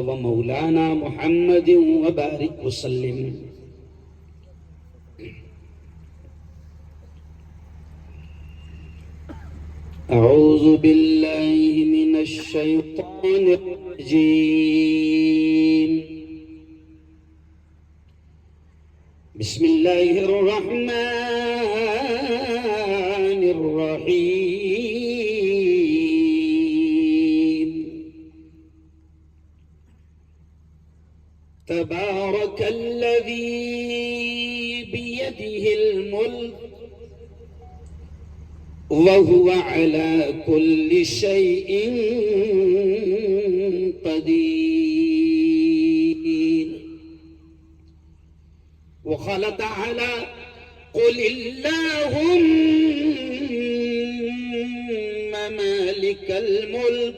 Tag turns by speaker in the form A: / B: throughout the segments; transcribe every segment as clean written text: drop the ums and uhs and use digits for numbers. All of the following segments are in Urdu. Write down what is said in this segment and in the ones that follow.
A: ومولانا محمد وبارك وسلم. أعوذ بالله من الشيطان الرجيم. بسم الله الرحمن الرحيم. تبارك الذي بيده الملك وهو على كل شيء قدير. وقال تعالى قل اللهم مالك الملك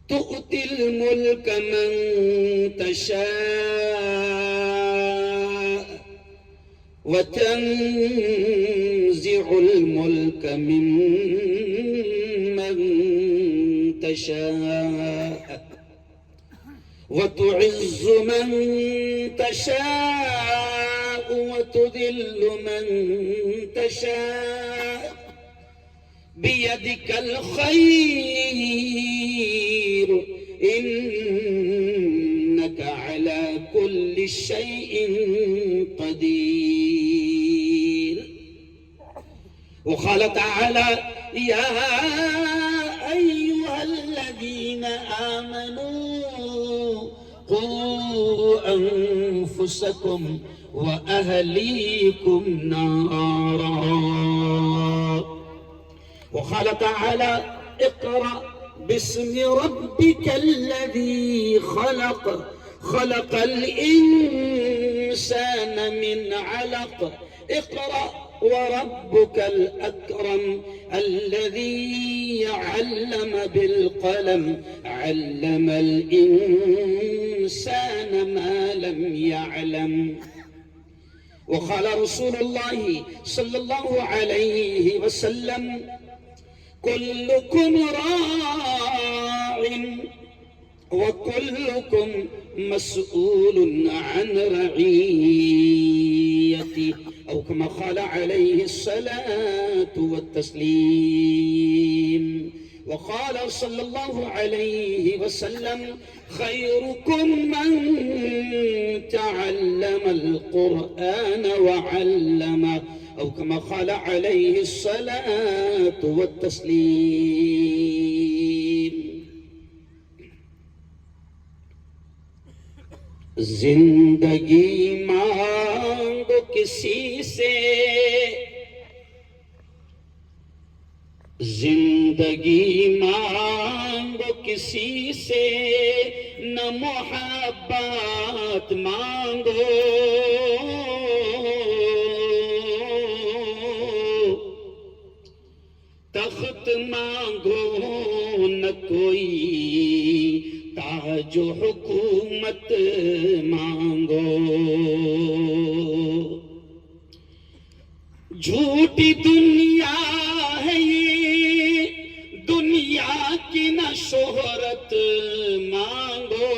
A: تؤتي الملك من تشاء وتنزع الملك ممن تشاء وتعز من تشاء وتذل من تشاء بيدك الخير إنك على كل شيء قدير. وقال تعالى يا أيها الذين آمنوا قوا أنفسكم وأهليكم نارا. وقال تعالى اقرأ باسم ربك الذي خلق خلق الإنسان من علق اقرأ وربك الأكرم الذي علم بالقلم علم الإنسان ما لم يعلم. وقال رسول الله صلى الله عليه وسلم كلكم راع وكلكم مسؤول عن رعيته أو كما قال عليه الصلاة والتسليم. وقال صلى الله عليه وسلم خيركم من تعلم القرآن وعلمه أو كما قال عليه الصلاة والتسليم. زندگی مانگو کسی سے زندگی مانگو کسی سے نہ محبت مانگو تخت مانگو نہ کوئی تاج و حکومت مانگو. جھوٹی دنیا ہے یہ دنیا کی نہ شہرت مانگو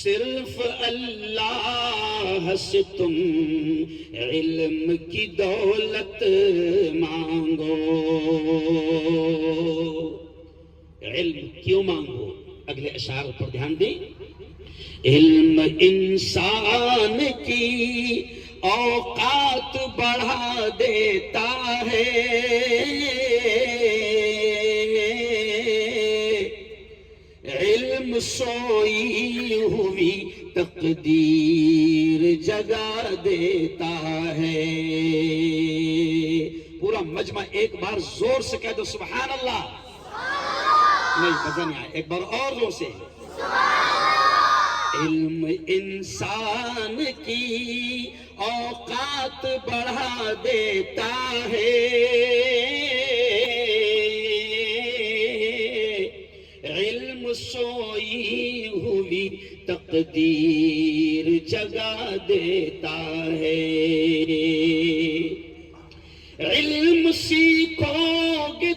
A: صرف اللہ سے تم علم کی دولت مانگو. علم کیوں مانگو؟ اگلے اشعار پر دھیان دیں. علم انسان کی اوقات بڑھا دیتا ہے علم سوئی ہوئی تقدیر جگا دیتا ہے. پورا مجمع ایک بار زور سے کہہ دو سبحان اللہ. نہیں مزہ نہیں آیا، ایک بار اور زور سے. علم انسان کی اوقات بڑھا دیتا ہے علم سوئی ہوئی تقدیر جگا دیتا ہے. علم سیکھو گے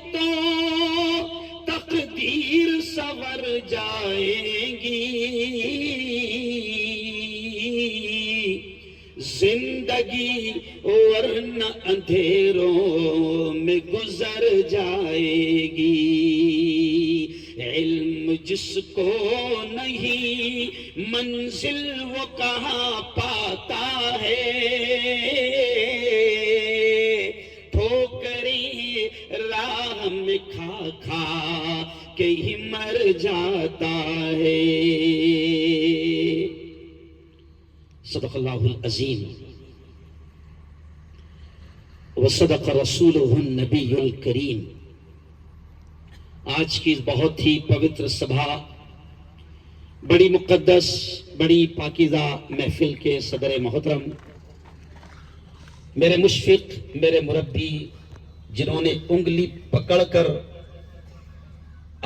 A: گزر جائے گی، علم جس کو نہیں منزل وہ کہاں پاتا ہے، ٹھوکری راہ میں کھا کھا کے ہی مر جاتا ہے۔ صدق اللہ العظیم وصدق رسولہ النبی الکریم۔ آج کی اس بہت ہی پوتر سبھا، بڑی مقدس، بڑی پاکیزہ محفل کے صدر محترم، میرے مشفق، میرے مربی، جنہوں نے انگلی پکڑ کر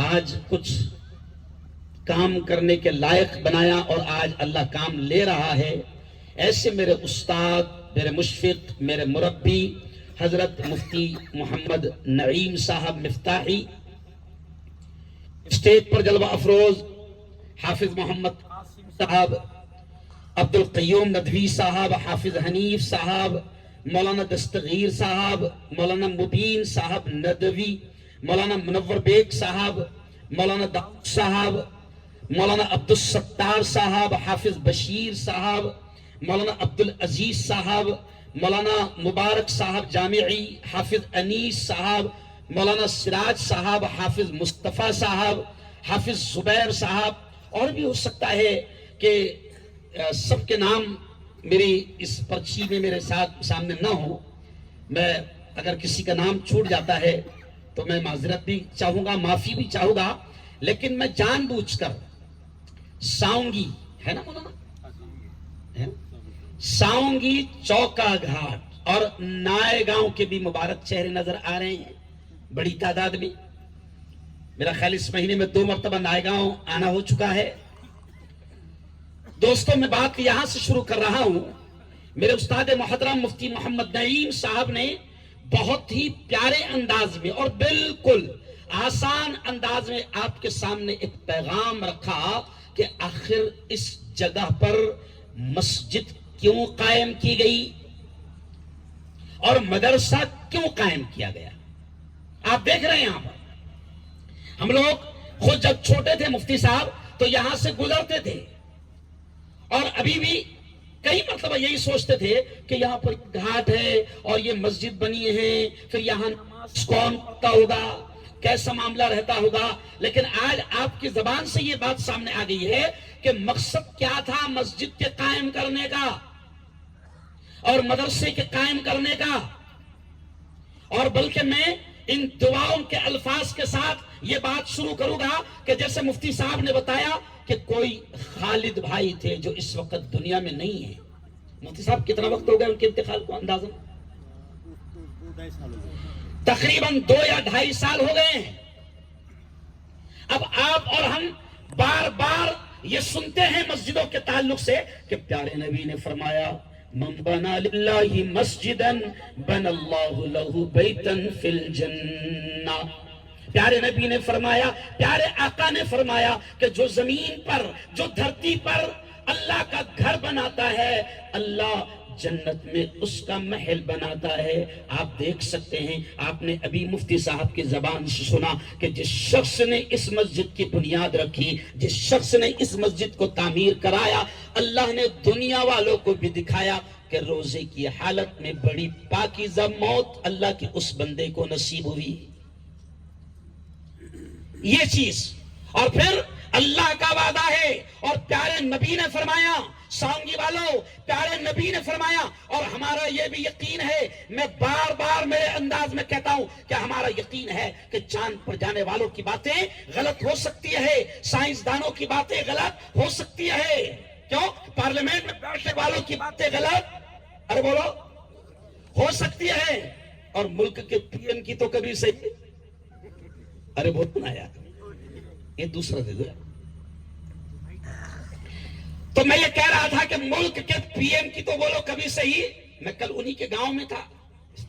A: آج کچھ کام کرنے کے لائق بنایا اور آج اللہ کام لے رہا ہے، ایسے میرے استاد، میرے مشفق، میرے مربی حضرت مفتی محمد نعیم صاحب مفتاحی، اسٹیج پر جلوہ افروز حافظ محمد قاسم صاحب، عبد القیوم ندوی صاحب، حافظ حنیف صاحب، مولانا دستگیر صاحب، مولانا مبین صاحب ندوی، مولانا منور بیگ صاحب، مولانا داؤد صاحب، مولانا عبد الستار صاحب، حافظ بشیر صاحب، مولانا عبد العزیز صاحب، مولانا مبارک صاحب جامعی، حافظ انیس صاحب، مولانا سراج صاحب، حافظ مصطفیٰ صاحب، حافظ زبیر صاحب، اور بھی ہو سکتا ہے کہ سب کے نام میری اس پرچی میں میرے ساتھ سامنے نہ ہو۔ میں اگر کسی کا نام چھوٹ جاتا ہے تو میں معذرت بھی چاہوں گا، معافی بھی چاہوں گا، لیکن میں جان بوجھ کر ساؤنگی ہے نا مولانا، ساؤنگی، چوکا گھاٹ اور نائے گاؤں کے بھی مبارک چہرے نظر آ رہے ہیں بڑی تعداد میں۔ میرا خیال اس مہینے میں 2 مرتبہ نائے گاؤں آنا ہو چکا ہے۔ دوستوں، میں بات یہاں سے شروع کر رہا ہوں۔ میرے استاد محترم مفتی محمد نعیم صاحب نے بہت ہی پیارے انداز میں اور بالکل آسان انداز میں آپ کے سامنے ایک پیغام رکھا کہ آخر اس جگہ پر مسجد کیوں قائم کی گئی اور مدرسہ کیوں قائم کیا گیا۔ آپ دیکھ رہے ہیں یہاں پر ہم لوگ خود جب چھوٹے تھے مفتی صاحب تو یہاں سے گزرتے تھے اور ابھی بھی کئی مرتبہ یہی سوچتے تھے کہ یہاں پر گھاٹ ہے اور یہ مسجد بنی ہے، پھر یہاں نماز کون پڑھتا ہوگا، کیسا معاملہ رہتا ہوگا۔ لیکن آج آپ کی زبان سے یہ بات سامنے آ گئی ہے کہ مقصد کیا تھا مسجد کے قائم کرنے کا اور مدرسے کے قائم کرنے کا۔ اور بلکہ میں ان دعاؤں کے الفاظ کے ساتھ یہ بات شروع کروں گا کہ جیسے مفتی صاحب نے بتایا کہ کوئی خالد بھائی تھے جو اس وقت دنیا میں نہیں ہیں۔ مفتی صاحب کتنا وقت ہو گیا ان کے انتقال کو اندازہ؟ تقریباً 2 یا 2.5 سال ہو گئے ہیں۔ اب آپ اور ہم بار بار یہ سنتے ہیں مسجدوں کے تعلق سے کہ پیارے نبی نے فرمایا من بنا للہ مسجدا بنا اللہ لہ بیتا فی الجنہ۔ پیارے نبی نے فرمایا، پیارے آقا نے فرمایا کہ جو زمین پر، جو دھرتی پر اللہ کا گھر بناتا ہے، اللہ جنت میں اس کا محل بناتا ہے۔ آپ دیکھ سکتے ہیں، آپ نے ابھی مفتی صاحب کی زبان سے سنا کہ جس شخص نے اس مسجد کی بنیاد رکھی، جس شخص نے اس مسجد کو تعمیر کرایا، اللہ نے دنیا والوں کو بھی دکھایا کہ روزے کی حالت میں بڑی پاکیزہ موت اللہ کے اس بندے کو نصیب ہوئی۔ یہ چیز، اور پھر اللہ کا وعدہ ہے اور پیارے نبی نے فرمایا، سانگی والوں، پیارے نبی نے فرمایا، اور ہمارا یہ بھی یقین ہے، میں بار بار میرے انداز میں کہتا ہوں کہ ہمارا یقین ہے کہ چاند پر جانے والوں کی باتیں غلط ہو سکتی ہے، سائنسدانوں کی باتیں غلط ہو سکتی ہے، کیوں؟ پارلیمنٹ میں بیٹھنے والوں کی باتیں غلط، ارے بولو، ہو سکتی ہے، اور ملک کے پی ایم کی تو کبھی صحیح، ارے بہت نہ یار، یہ دوسرا دے دو۔ تو میں یہ کہہ رہا تھا کہ ملک کے پی ایم کی تو بولو کبھی صحیح۔ میں کل انہی کے گاؤں میں تھا،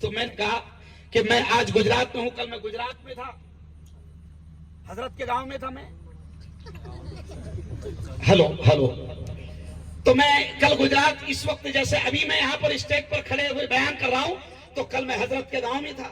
A: تو میں نے کہا کہ میں آج گجرات میں ہوں، کل میں گجرات میں تھا، حضرت کے گاؤں میں تھا میں، ہلو، تو میں کل گجرات، اس وقت جیسے ابھی میں یہاں پر اسٹیج پر کھڑے ہوئے بیان کر رہا ہوں، تو کل میں حضرت کے گاؤں میں تھا۔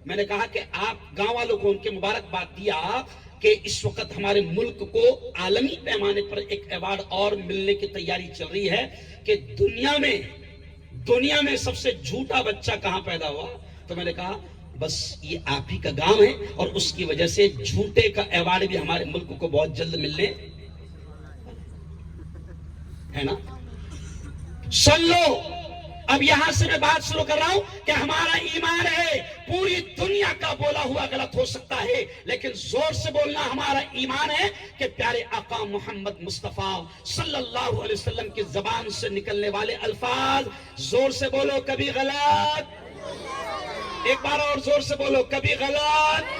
A: میں نے کہا کہ آپ گاؤں والوں کو ان کے مبارکباد دیا کہ اس وقت ہمارے ملک کو عالمی پیمانے پر ایک ایوارڈ اور ملنے کی تیاری چل رہی ہے کہ دنیا میں سب سے جھوٹا بچہ کہاں پیدا ہوا. تو میں نے کہا بس یہ آپ ہی کا گاؤں ہے اور اس کی وجہ سے جھوٹے کا ایوارڈ بھی ہمارے ملک کو بہت جلد ملنے ہے نا. سن لو اب یہاں سے میں بات شروع کر رہا ہوں کہ ہمارا ایمان ہے پوری دنیا کا بولا ہوا غلط ہو سکتا ہے لیکن زور سے بولنا ہمارا ایمان ہے کہ پیارے آقا محمد مصطفیٰ صلی اللہ علیہ وسلم کی زبان سے نکلنے والے الفاظ زور سے بولو کبھی غلط. ایک بار اور زور سے بولو کبھی غلط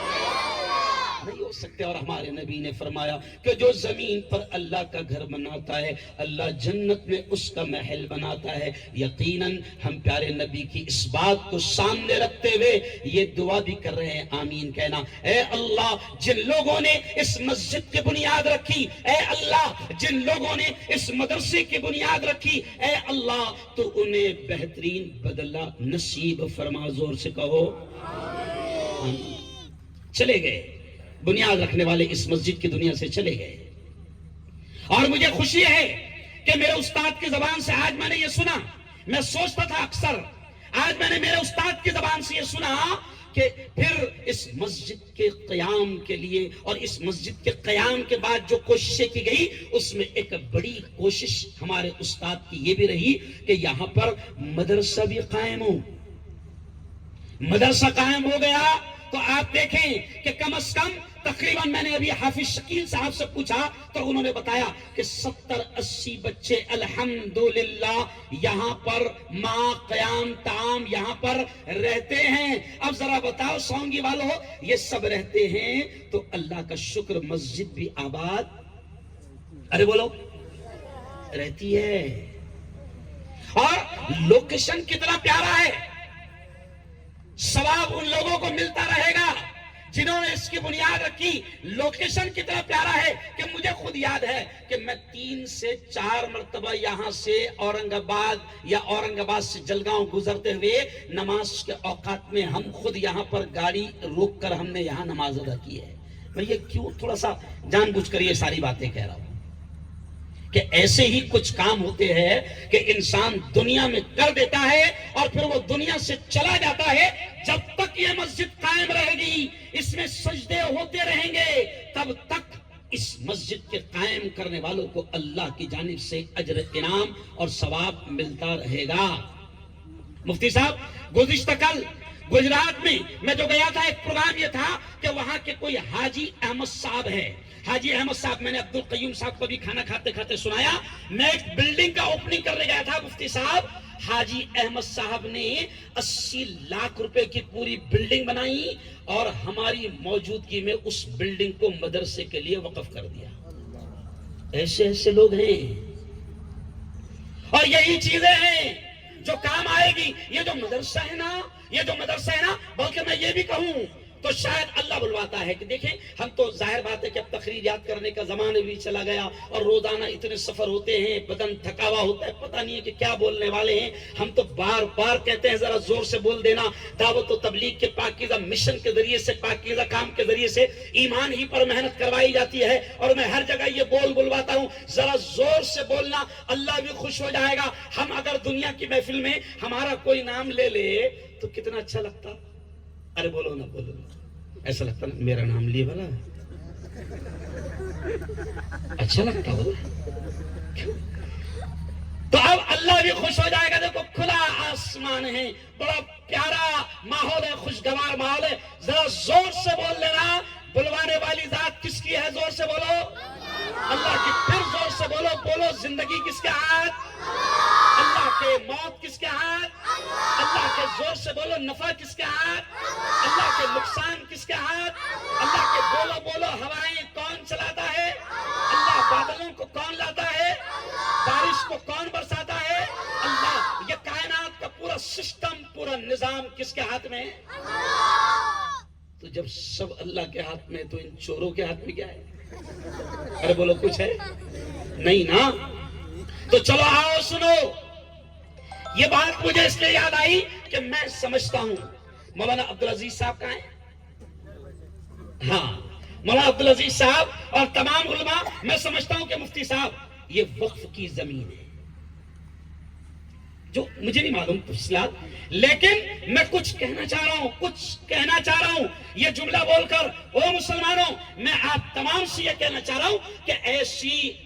A: نہیں ہو سکتے. اور ہمارے نبی نے فرمایا کہ جو زمین پر اللہ کا گھر بناتا ہے اللہ جنت میں اس کا محل بناتا ہے. یقیناً ہم پیارے نبی کی اس بات کو سامنے رکھتے ہوئے یہ دعا بھی کر رہے ہیں آمین کہنا. اے اللہ جن لوگوں نے اس مسجد کی بنیاد رکھی, اے اللہ جن لوگوں نے اس مدرسے کی بنیاد رکھی, اے اللہ تو انہیں بہترین بدلہ نصیب فرما. زور سے کہو آمین. چلے گئے بنیاد رکھنے والے اس مسجد کی دنیا سے چلے گئے اور مجھے خوشی ہے کہ میرے استاد کی زبان سے آج میں نے یہ سنا. میں سوچتا تھا اکثر, آج میں نے میرے استاد کی زبان سے یہ سنا کہ پھر اس مسجد کے قیام کے لیے اور اس مسجد کے قیام کے بعد جو کوششیں کی گئی اس میں ایک بڑی کوشش ہمارے استاد کی یہ بھی رہی کہ یہاں پر مدرسہ بھی قائم ہو. مدرسہ قائم ہو گیا تو آپ دیکھیں کہ کم از کم تقریباً میں نے ابھی حافظ شکیل صاحب سے پوچھا تو انہوں نے بتایا کہ 70-80 بچے الحمدللہ یہاں پر ماں قیام تام یہاں پر رہتے ہیں. اب ذرا بتاؤ سونگی والو یہ سب رہتے ہیں تو اللہ کا شکر مسجد بھی آباد ارے بولو رہتی ہے. اور لوکیشن کتنا پیارا ہے, ثواب ان لوگوں کو ملتا رہے گا جنہوں نے اس کی بنیاد رکھی. لوکیشن کتنا پیارا ہے کہ مجھے خود یاد ہے کہ میں 3 سے 4 مرتبہ یہاں سے اورنگ آباد یا اورنگ آباد سے جلگاؤں گزرتے ہوئے نماز کے اوقات میں ہم خود یہاں پر گاڑی روک کر ہم نے یہاں نماز ادا کی ہے. میں یہ کیوں تھوڑا سا جان بوجھ کر یہ ساری باتیں کہہ رہا ہوں کہ ایسے ہی کچھ کام ہوتے ہیں کہ انسان دنیا میں کر دیتا ہے اور پھر وہ دنیا سے چلا جاتا ہے. جب تک یہ مسجد قائم رہے گی, اس میں سجدے ہوتے رہیں گے, تب تک اس مسجد کے قائم کرنے والوں کو اللہ کی جانب سے اجر انعام اور ثواب ملتا رہے گا. مفتی صاحب گزشتہ کل گجرات میں جو گیا تھا ایک پروگرام یہ تھا کہ وہاں کے کوئی حاجی احمد صاحب ہے. حاجی احمد صاحب میں نے عبد القیوم صاحب کو بھی کھانا کھاتے کھاتے سنایا. میں ایک بلڈنگ کا اوپننگ کرنے گیا تھا. مفتی صاحب حاجی احمد صاحب نے 80 لاکھ روپے کی پوری بلڈنگ بنائی اور ہماری موجودگی میں اس بلڈنگ کو مدرسے کے لیے وقف کر دیا. ایسے لوگ ہیں اور یہی چیزیں ہیں جو کام آئے گی. یہ جو مدرسہ ہے نا بلکہ میں یہ بھی کہوں تو شاید اللہ بلواتا ہے کہ دیکھیں ہم تو ظاہر بات ہے کہ اب تقریر یاد کرنے کا زمانہ بھی چلا گیا اور روزانہ اتنے سفر ہوتے ہیں, بدن تھکا ہوا ہوتا ہے, پتہ نہیں ہے کہ کیا بولنے والے ہیں. ہم تو بار بار کہتے ہیں ذرا زور سے بول دینا. دعوت و تبلیغ کے پاکیزہ مشن کے ذریعے سے, پاکیزہ کام کے ذریعے سے ایمان ہی پر محنت کروائی جاتی ہے اور میں ہر جگہ یہ بلواتا ہوں ذرا زور سے بولنا, اللہ بھی خوش ہو جائے گا. ہم اگر دنیا کی محفل میں ہمارا کوئی نام لے لے تو کتنا اچھا لگتا. ارے بولو نا بولو, ایسا لگتا نا میرا نام لیے والا اچھا لگتا ہو. تو اب اللہ بھی خوش ہو جائے گا. دیکھو کھلا آسمان ہے, بڑا پیارا ماحول ہے, خوشگوار ماحول ہے. ذرا زور سے بول لینا بلوانے والی ذات کس کی ہے, زور سے بولو اللہ کی. پھر زور سے بولو زندگی کس کے ہاتھ, اللہ کے. موت کس کے ہاتھ, اللہ کے. زور سے بولو نفع کس کے ہاتھ, اللہ کے. نقصان کس کے ہاتھ, اللہ کے. بولو ہوائیں کون چلاتا ہے, اللہ. بادلوں کو کون لاتا ہے, بارش کو کون برساتا ہے, اللہ. یہ کائنات کا پورا سسٹم, پورا نظام کس کے ہاتھ میں ہے. تو جب سب اللہ کے ہاتھ میں تو ان چوروں کے ہاتھ میں کیا ہے. ارے بولو کچھ ہے نہیں نا. تو چلو آؤ سنو. یہ بات مجھے اس لیے یاد آئی کہ میں سمجھتا ہوں مولانا عبد العزیز صاحب کہاں ہیں؟ ہاں مولانا عبد العزیز صاحب اور تمام علماء، میں سمجھتا ہوں کہ مفتی صاحب یہ وقف کی زمین ہے، جو مجھے نہیں معلوم تفصیلات، لیکن میں کچھ کہنا چاہ رہا ہوں یہ جملہ بول کر، او مسلمانوں، میں آپ تمام سے یہ کہنا چاہ رہا ہوں کہ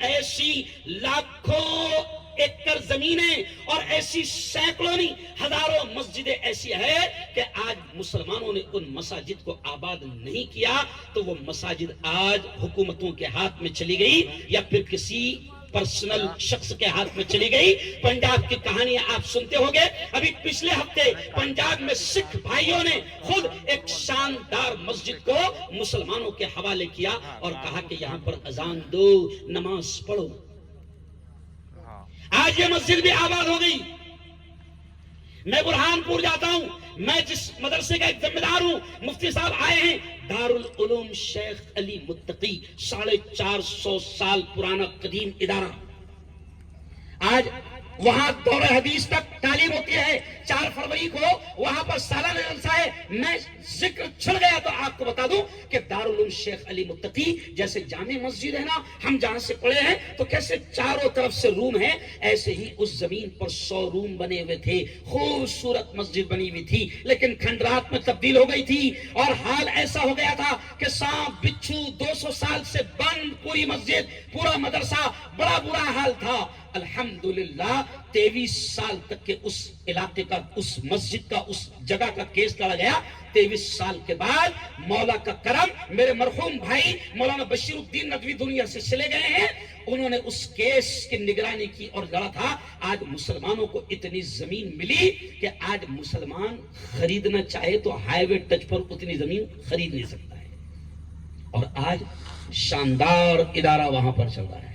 A: ایسی لاکھوں ایکڑ زمینیں اور ایسی سینکڑوں ہزاروں مسجدیں ایسی ہے کہ آج مسلمانوں نے ان مساجد کو آباد نہیں کیا، تو وہ مساجد آج حکومتوں کے ہاتھ میں چلی گئی یا پھر کسی پرسنل شخص کے ہاتھ میں چلی گئی۔ پنجاب کی کہانیاں آپ سنتے ہو گے، ابھی پچھلے ہفتے پنجاب میں سکھ بھائیوں نے خود ایک شاندار مسجد کو مسلمانوں کے حوالے کیا اور کہا کہ یہاں پر اذان دو، نماز پڑھو۔ آج یہ مسجد بھی آباد ہو گئی۔ میں برہان پور جاتا ہوں، میں جس مدرسے کا ایک ذمہ دار ہوں، مفتی صاحب آئے ہیں، دارالعلوم شیخ علی متقی، 450 سال پرانا قدیم ادارہ۔ آج وہاں دور حدیث تک تعلیم ہوتی ہے۔ 4 فروری کو وہاں پر سالانہ جلسہ ہے۔ میں ذکر چھڑ گیا تو آپ کو بتا دوں کہ دارالعلوم شیخ علی متقی جیسے جامع مسجد ہے نا، ہم جہاں سے پڑھے ہیں تو کیسے چاروں طرف سے روم ہیں، ایسے ہی اس زمین پر 100 روم بنے ہوئے تھے، خوبصورت مسجد بنی ہوئی تھی، لیکن کھنڈرات میں تبدیل ہو گئی تھی اور حال ایسا ہو گیا تھا کہ سانپ بچھو 200 سال سے بند، پوری مسجد، پورا مدرسہ، بڑا برا حال تھا۔ الحمدللہ 23 سال تک کے اس علاقے کا، اس مسجد کا، اس جگہ کا کیس لڑا گیا۔ 23 سال کے بعد مولا کا کرم، میرے مرحوم بھائی مولانا بشیر الدین ندوی دنیا سے چلے گئے ہیں، انہوں نے اس کیس کی نگرانی کی اور لڑا تھا۔ آج مسلمانوں کو اتنی زمین ملی کہ آج مسلمان خریدنا چاہے تو ہائی وے ٹچ پر اتنی زمین خرید نہیں سکتا ہے، اور آج شاندار ادارہ وہاں پر چل رہا ہے۔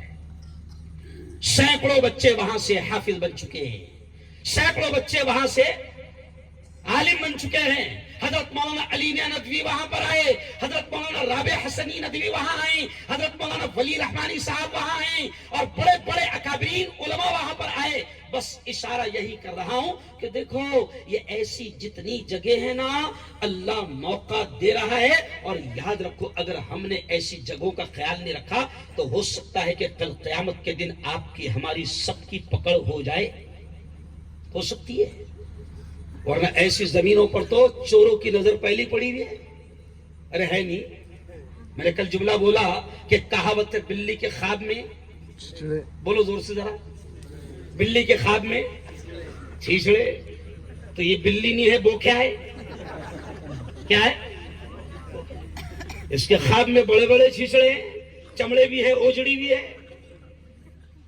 A: سینکڑوں بچے وہاں سے حافظ بن چکے ہیں، سینکڑوں بچے وہاں سے عالم بن چکے ہیں۔ حضرت مولانا علی ندوی وہاں پر آئے، حضرت مولانا رابع حسنی ندوی وہاں آئے، حضرت مولانا ولی رحمانی صاحب وہاں آئے، اور بڑے بڑے اکابرین علماء وہاں پر آئے۔ بس اشارہ یہی کر رہا ہوں کہ دیکھو یہ ایسی جتنی جگہ ہے نا، اللہ موقع دے رہا ہے، اور یاد رکھو اگر ہم نے ایسی جگہوں کا خیال نہیں رکھا تو ہو سکتا ہے کہ کل قیامت کے دن آپ کی ہماری سب کی پکڑ ہو جائے، ہو سکتی ہے، ورنہ ایسی زمینوں پر تو چوروں کی نظر پہلی پڑی ہوئی ہے۔ ارے ہے نہیں، میں نے کل جملہ بولا کہ کہاوت ہے بلی کے خواب میں، بولو زور سے ذرا، بلی کے خواب میں چھیچڑے، تو یہ بلی نہیں ہے، وہ کیا ہے؟ کیا ہے؟ اس کے خواب میں بڑے بڑے چھیچڑے ہیں، چمڑے بھی ہے، اوجڑی بھی ہے۔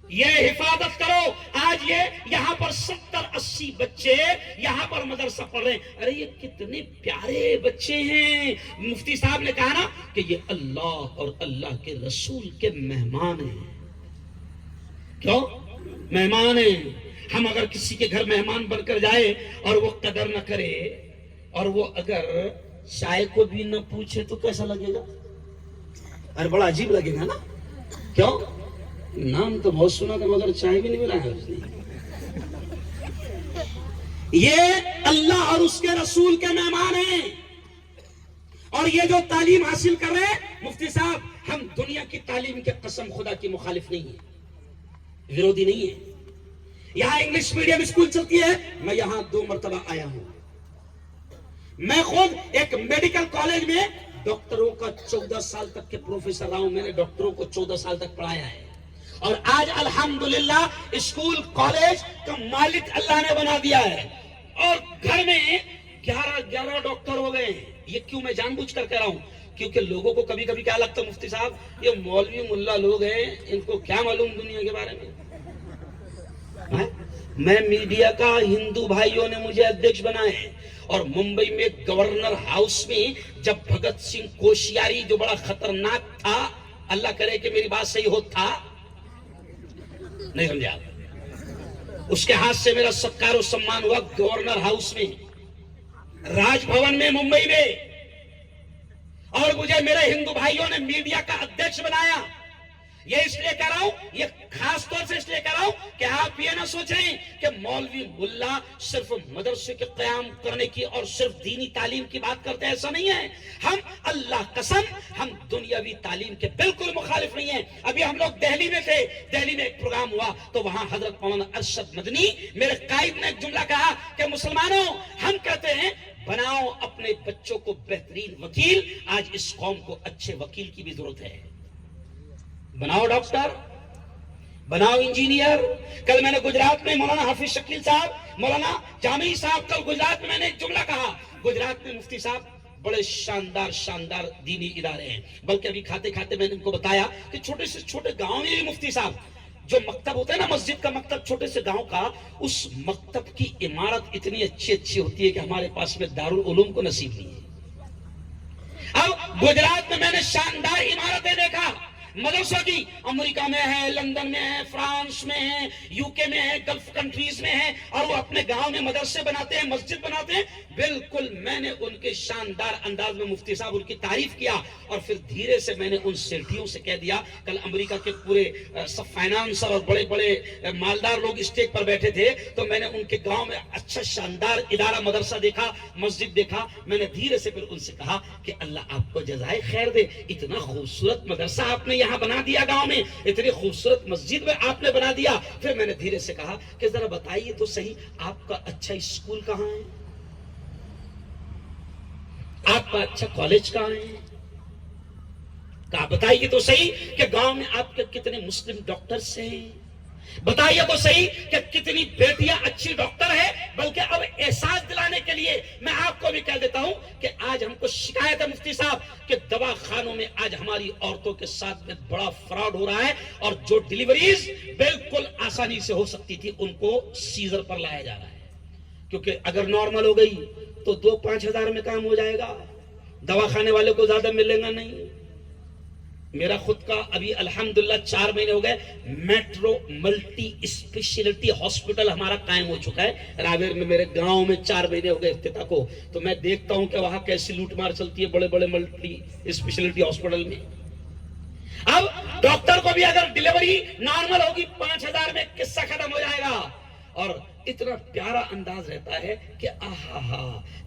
A: یہ حفاظت کرو۔ آج یہ یہاں پر 70-80 بچے یہاں پر مدرسہ پڑھ رہے ہیں۔ ارے یہ کتنے پیارے بچے ہیں۔ مفتی صاحب نے کہا نا کہ یہ اللہ اور اللہ کے رسول کے مہمان ہیں۔ کیوں مہمان ہیں؟ ہم اگر کسی کے گھر مہمان بن کر جائے اور وہ قدر نہ کرے، اور وہ اگر چائے کو بھی نہ پوچھے تو کیسا لگے گا؟ ارے بڑا عجیب لگے گا نا۔ کیوں؟ نام تو بہت سنا تھا مگر چائے بھی نہیں ملا ہے اس نے۔ یہ اللہ اور اس کے رسول کے مہمان ہیں، اور یہ جو تعلیم حاصل کر رہے ہیں مفتی صاحب، ہم دنیا کی تعلیم کے قسم خدا کی مخالف نہیں ہیں، ویرودھی نہیں ہیں۔ یہاں انگلش میڈیم اسکول چلتی ہے، میں یہاں 2 مرتبہ آیا ہوں۔ میں خود ایک میڈیکل کالج میں ڈاکٹروں کا 14 سال تک کے پروفیسر رہا ہوں، میں نے ڈاکٹروں کو 14 سال تک پڑھایا ہے، اور آج الحمدللہ اسکول کالج کا مالک اللہ نے بنا دیا ہے، اور گھر میں 11 ڈاکٹر ہو گئے ہیں۔ یہ کیوں میں جان بوجھ کر کہہ رہا ہوں؟ کیونکہ لوگوں کو کبھی کبھی کیا لگتا ہے مفتی صاحب یہ مولوی ملا لوگ ہیں، ان کو کیا معلوم دنیا کے بارے میں۔ میں میڈیا کا ہندو بھائیوں نے مجھے ادھیکش بنائے ہیں، اور ممبئی میں گورنر ہاؤس میں جب بھگت سنگھ کوشیاری جو بڑا خطرناک تھا، اللہ کرے کہ میری بات صحیح ہو، تھا نہیں سمجھا، اس کے ہاتھ سے میرا ستکار و سمان ہوا گورنر ہاؤس میں، راج بھون میں، ممبئی میں، اور مجھے میرے ہندو بھائیوں نے میڈیا کا ادھیکش بنایا۔ یہ اس لیے کہہ رہا ہوں، یہ خاص طور سے اس لیے کہہ رہا ہوں کہ آپ یہ نہ سوچیں کہ مولوی ملا صرف مدرسے کے قیام کرنے کی اور صرف دینی تعلیم کی بات کرتے ہیں، ایسا نہیں ہے۔ ہم اللہ قسم ہم دنیاوی تعلیم کے بالکل مخالف نہیں ہیں۔ ابھی ہم لوگ دہلی میں تھے، دہلی میں ایک پروگرام ہوا تو وہاں حضرت مولانا ارشد مدنی میرے قائد نے ایک جملہ کہا کہ مسلمانوں، ہم کہتے ہیں بناؤ اپنے بچوں کو بہترین وکیل، آج اس قوم کو اچھے وکیل کی بھی ضرورت ہے۔ بناؤ ڈاکٹر، بناؤ انجینئر۔ کل میں نے گجرات میں مولانا حافظ شکیل صاحب، مولانا جامعی صاحب، کل گجرات میں نے ایک جملہ کہا، گجرات میں مفتی صاحب بڑے شاندار دینی ادارے ہیں، بلکہ ابھی کھاتے کھاتے میں نے ان کو بتایا کہ چھوٹے سے چھوٹے گاؤں میں بھی مفتی صاحب جو مکتب ہوتا ہے نا، مسجد کا مکتب چھوٹے سے گاؤں کا، اس مکتب کی عمارت اتنی اچھی ہوتی ہے کہ ہمارے پاس میں دارالعلوم کو نصیب نہیں ہے۔ اب گجرات میں نے شاندار عمارتیں دیکھا مدرسوں کی، امریکہ میں ہے، لندن میں ہے، فرانس میں ہے، یو کے میں ہے، گلف کنٹریز میں ہے، اور وہ اپنے گاؤں میں مدرسے بناتے ہیں، مسجد بناتے ہیں۔ بالکل میں نے ان کے شاندار انداز میں مفتی صاحب ان کی تعریف کیا، اور پھر دھیرے سے میں نے ان سیٹھیوں سے کہہ دیا، کل امریکہ کے پورے سب فائنانسر اور بڑے بڑے مالدار لوگ اسٹیج پر بیٹھے تھے، تو میں نے ان کے گاؤں میں اچھا شاندار ادارہ مدرسہ دیکھا، مسجد دیکھا۔ میں نے دھیرے سے پھر ان سے کہا کہ اللہ آپ کو جزائے خیر دے، اتنا خوبصورت مدرسہ آپ نے یہاں بنا دیا، گاؤں میں اتنی خوبصورت مسجد میں آپ نے بنا دیا۔ پھر میں نے دھیرے سے کہا کہ ذرا بتائیے تو صحیح آپ کا اچھا اسکول کہاں ہے، آپ کا اچھا کالج کہاں ہے؟ کہا بتائیے تو صحیح کہ گاؤں میں آپ کے کتنے مسلم ڈاکٹرز ہیں، بتائیے تو صحیح کہ کتنی بیٹیاں اچھی ڈاکٹر ہے۔ بلکہ اب احساس دلانے کے لیے میں آپ کو بھی کہہ دیتا ہوں کہ آج ہم کو شکایت ہے مفتی صاحب کہ دوا خانوں میں آج ہماری عورتوں کے ساتھ میں بڑا فراڈ ہو رہا ہے، اور جو ڈیلیوریز بالکل آسانی سے ہو سکتی تھی ان کو سیزر پر لایا جا رہا ہے، کیونکہ اگر نارمل ہو گئی تو 2-5 ہزار میں کام ہو جائے گا، دوا خانے والے کو زیادہ ملے گا نہیں۔ میرا خود کا ابھی الحمدللہ 4 مہینے ہو گئے میٹرو ملٹی اسپیشلٹی ہاسپٹل ہمارا قائم ہو چکا ہے راویر میں، میرے گاؤں میں 4 مہینے ہو گئے افتتاح کو، تو میں دیکھتا ہوں کہ وہاں کیسی لوٹ مار چلتی ہے بڑے بڑے ملٹی اسپیشلٹی ہاسپٹل میں۔ اب ڈاکٹر کو بھی اگر ڈیلیوری نارمل ہوگی 5 ہزار میں قصہ ختم ہو جائے گا، اور اتنا پیارا انداز رہتا ہے کہ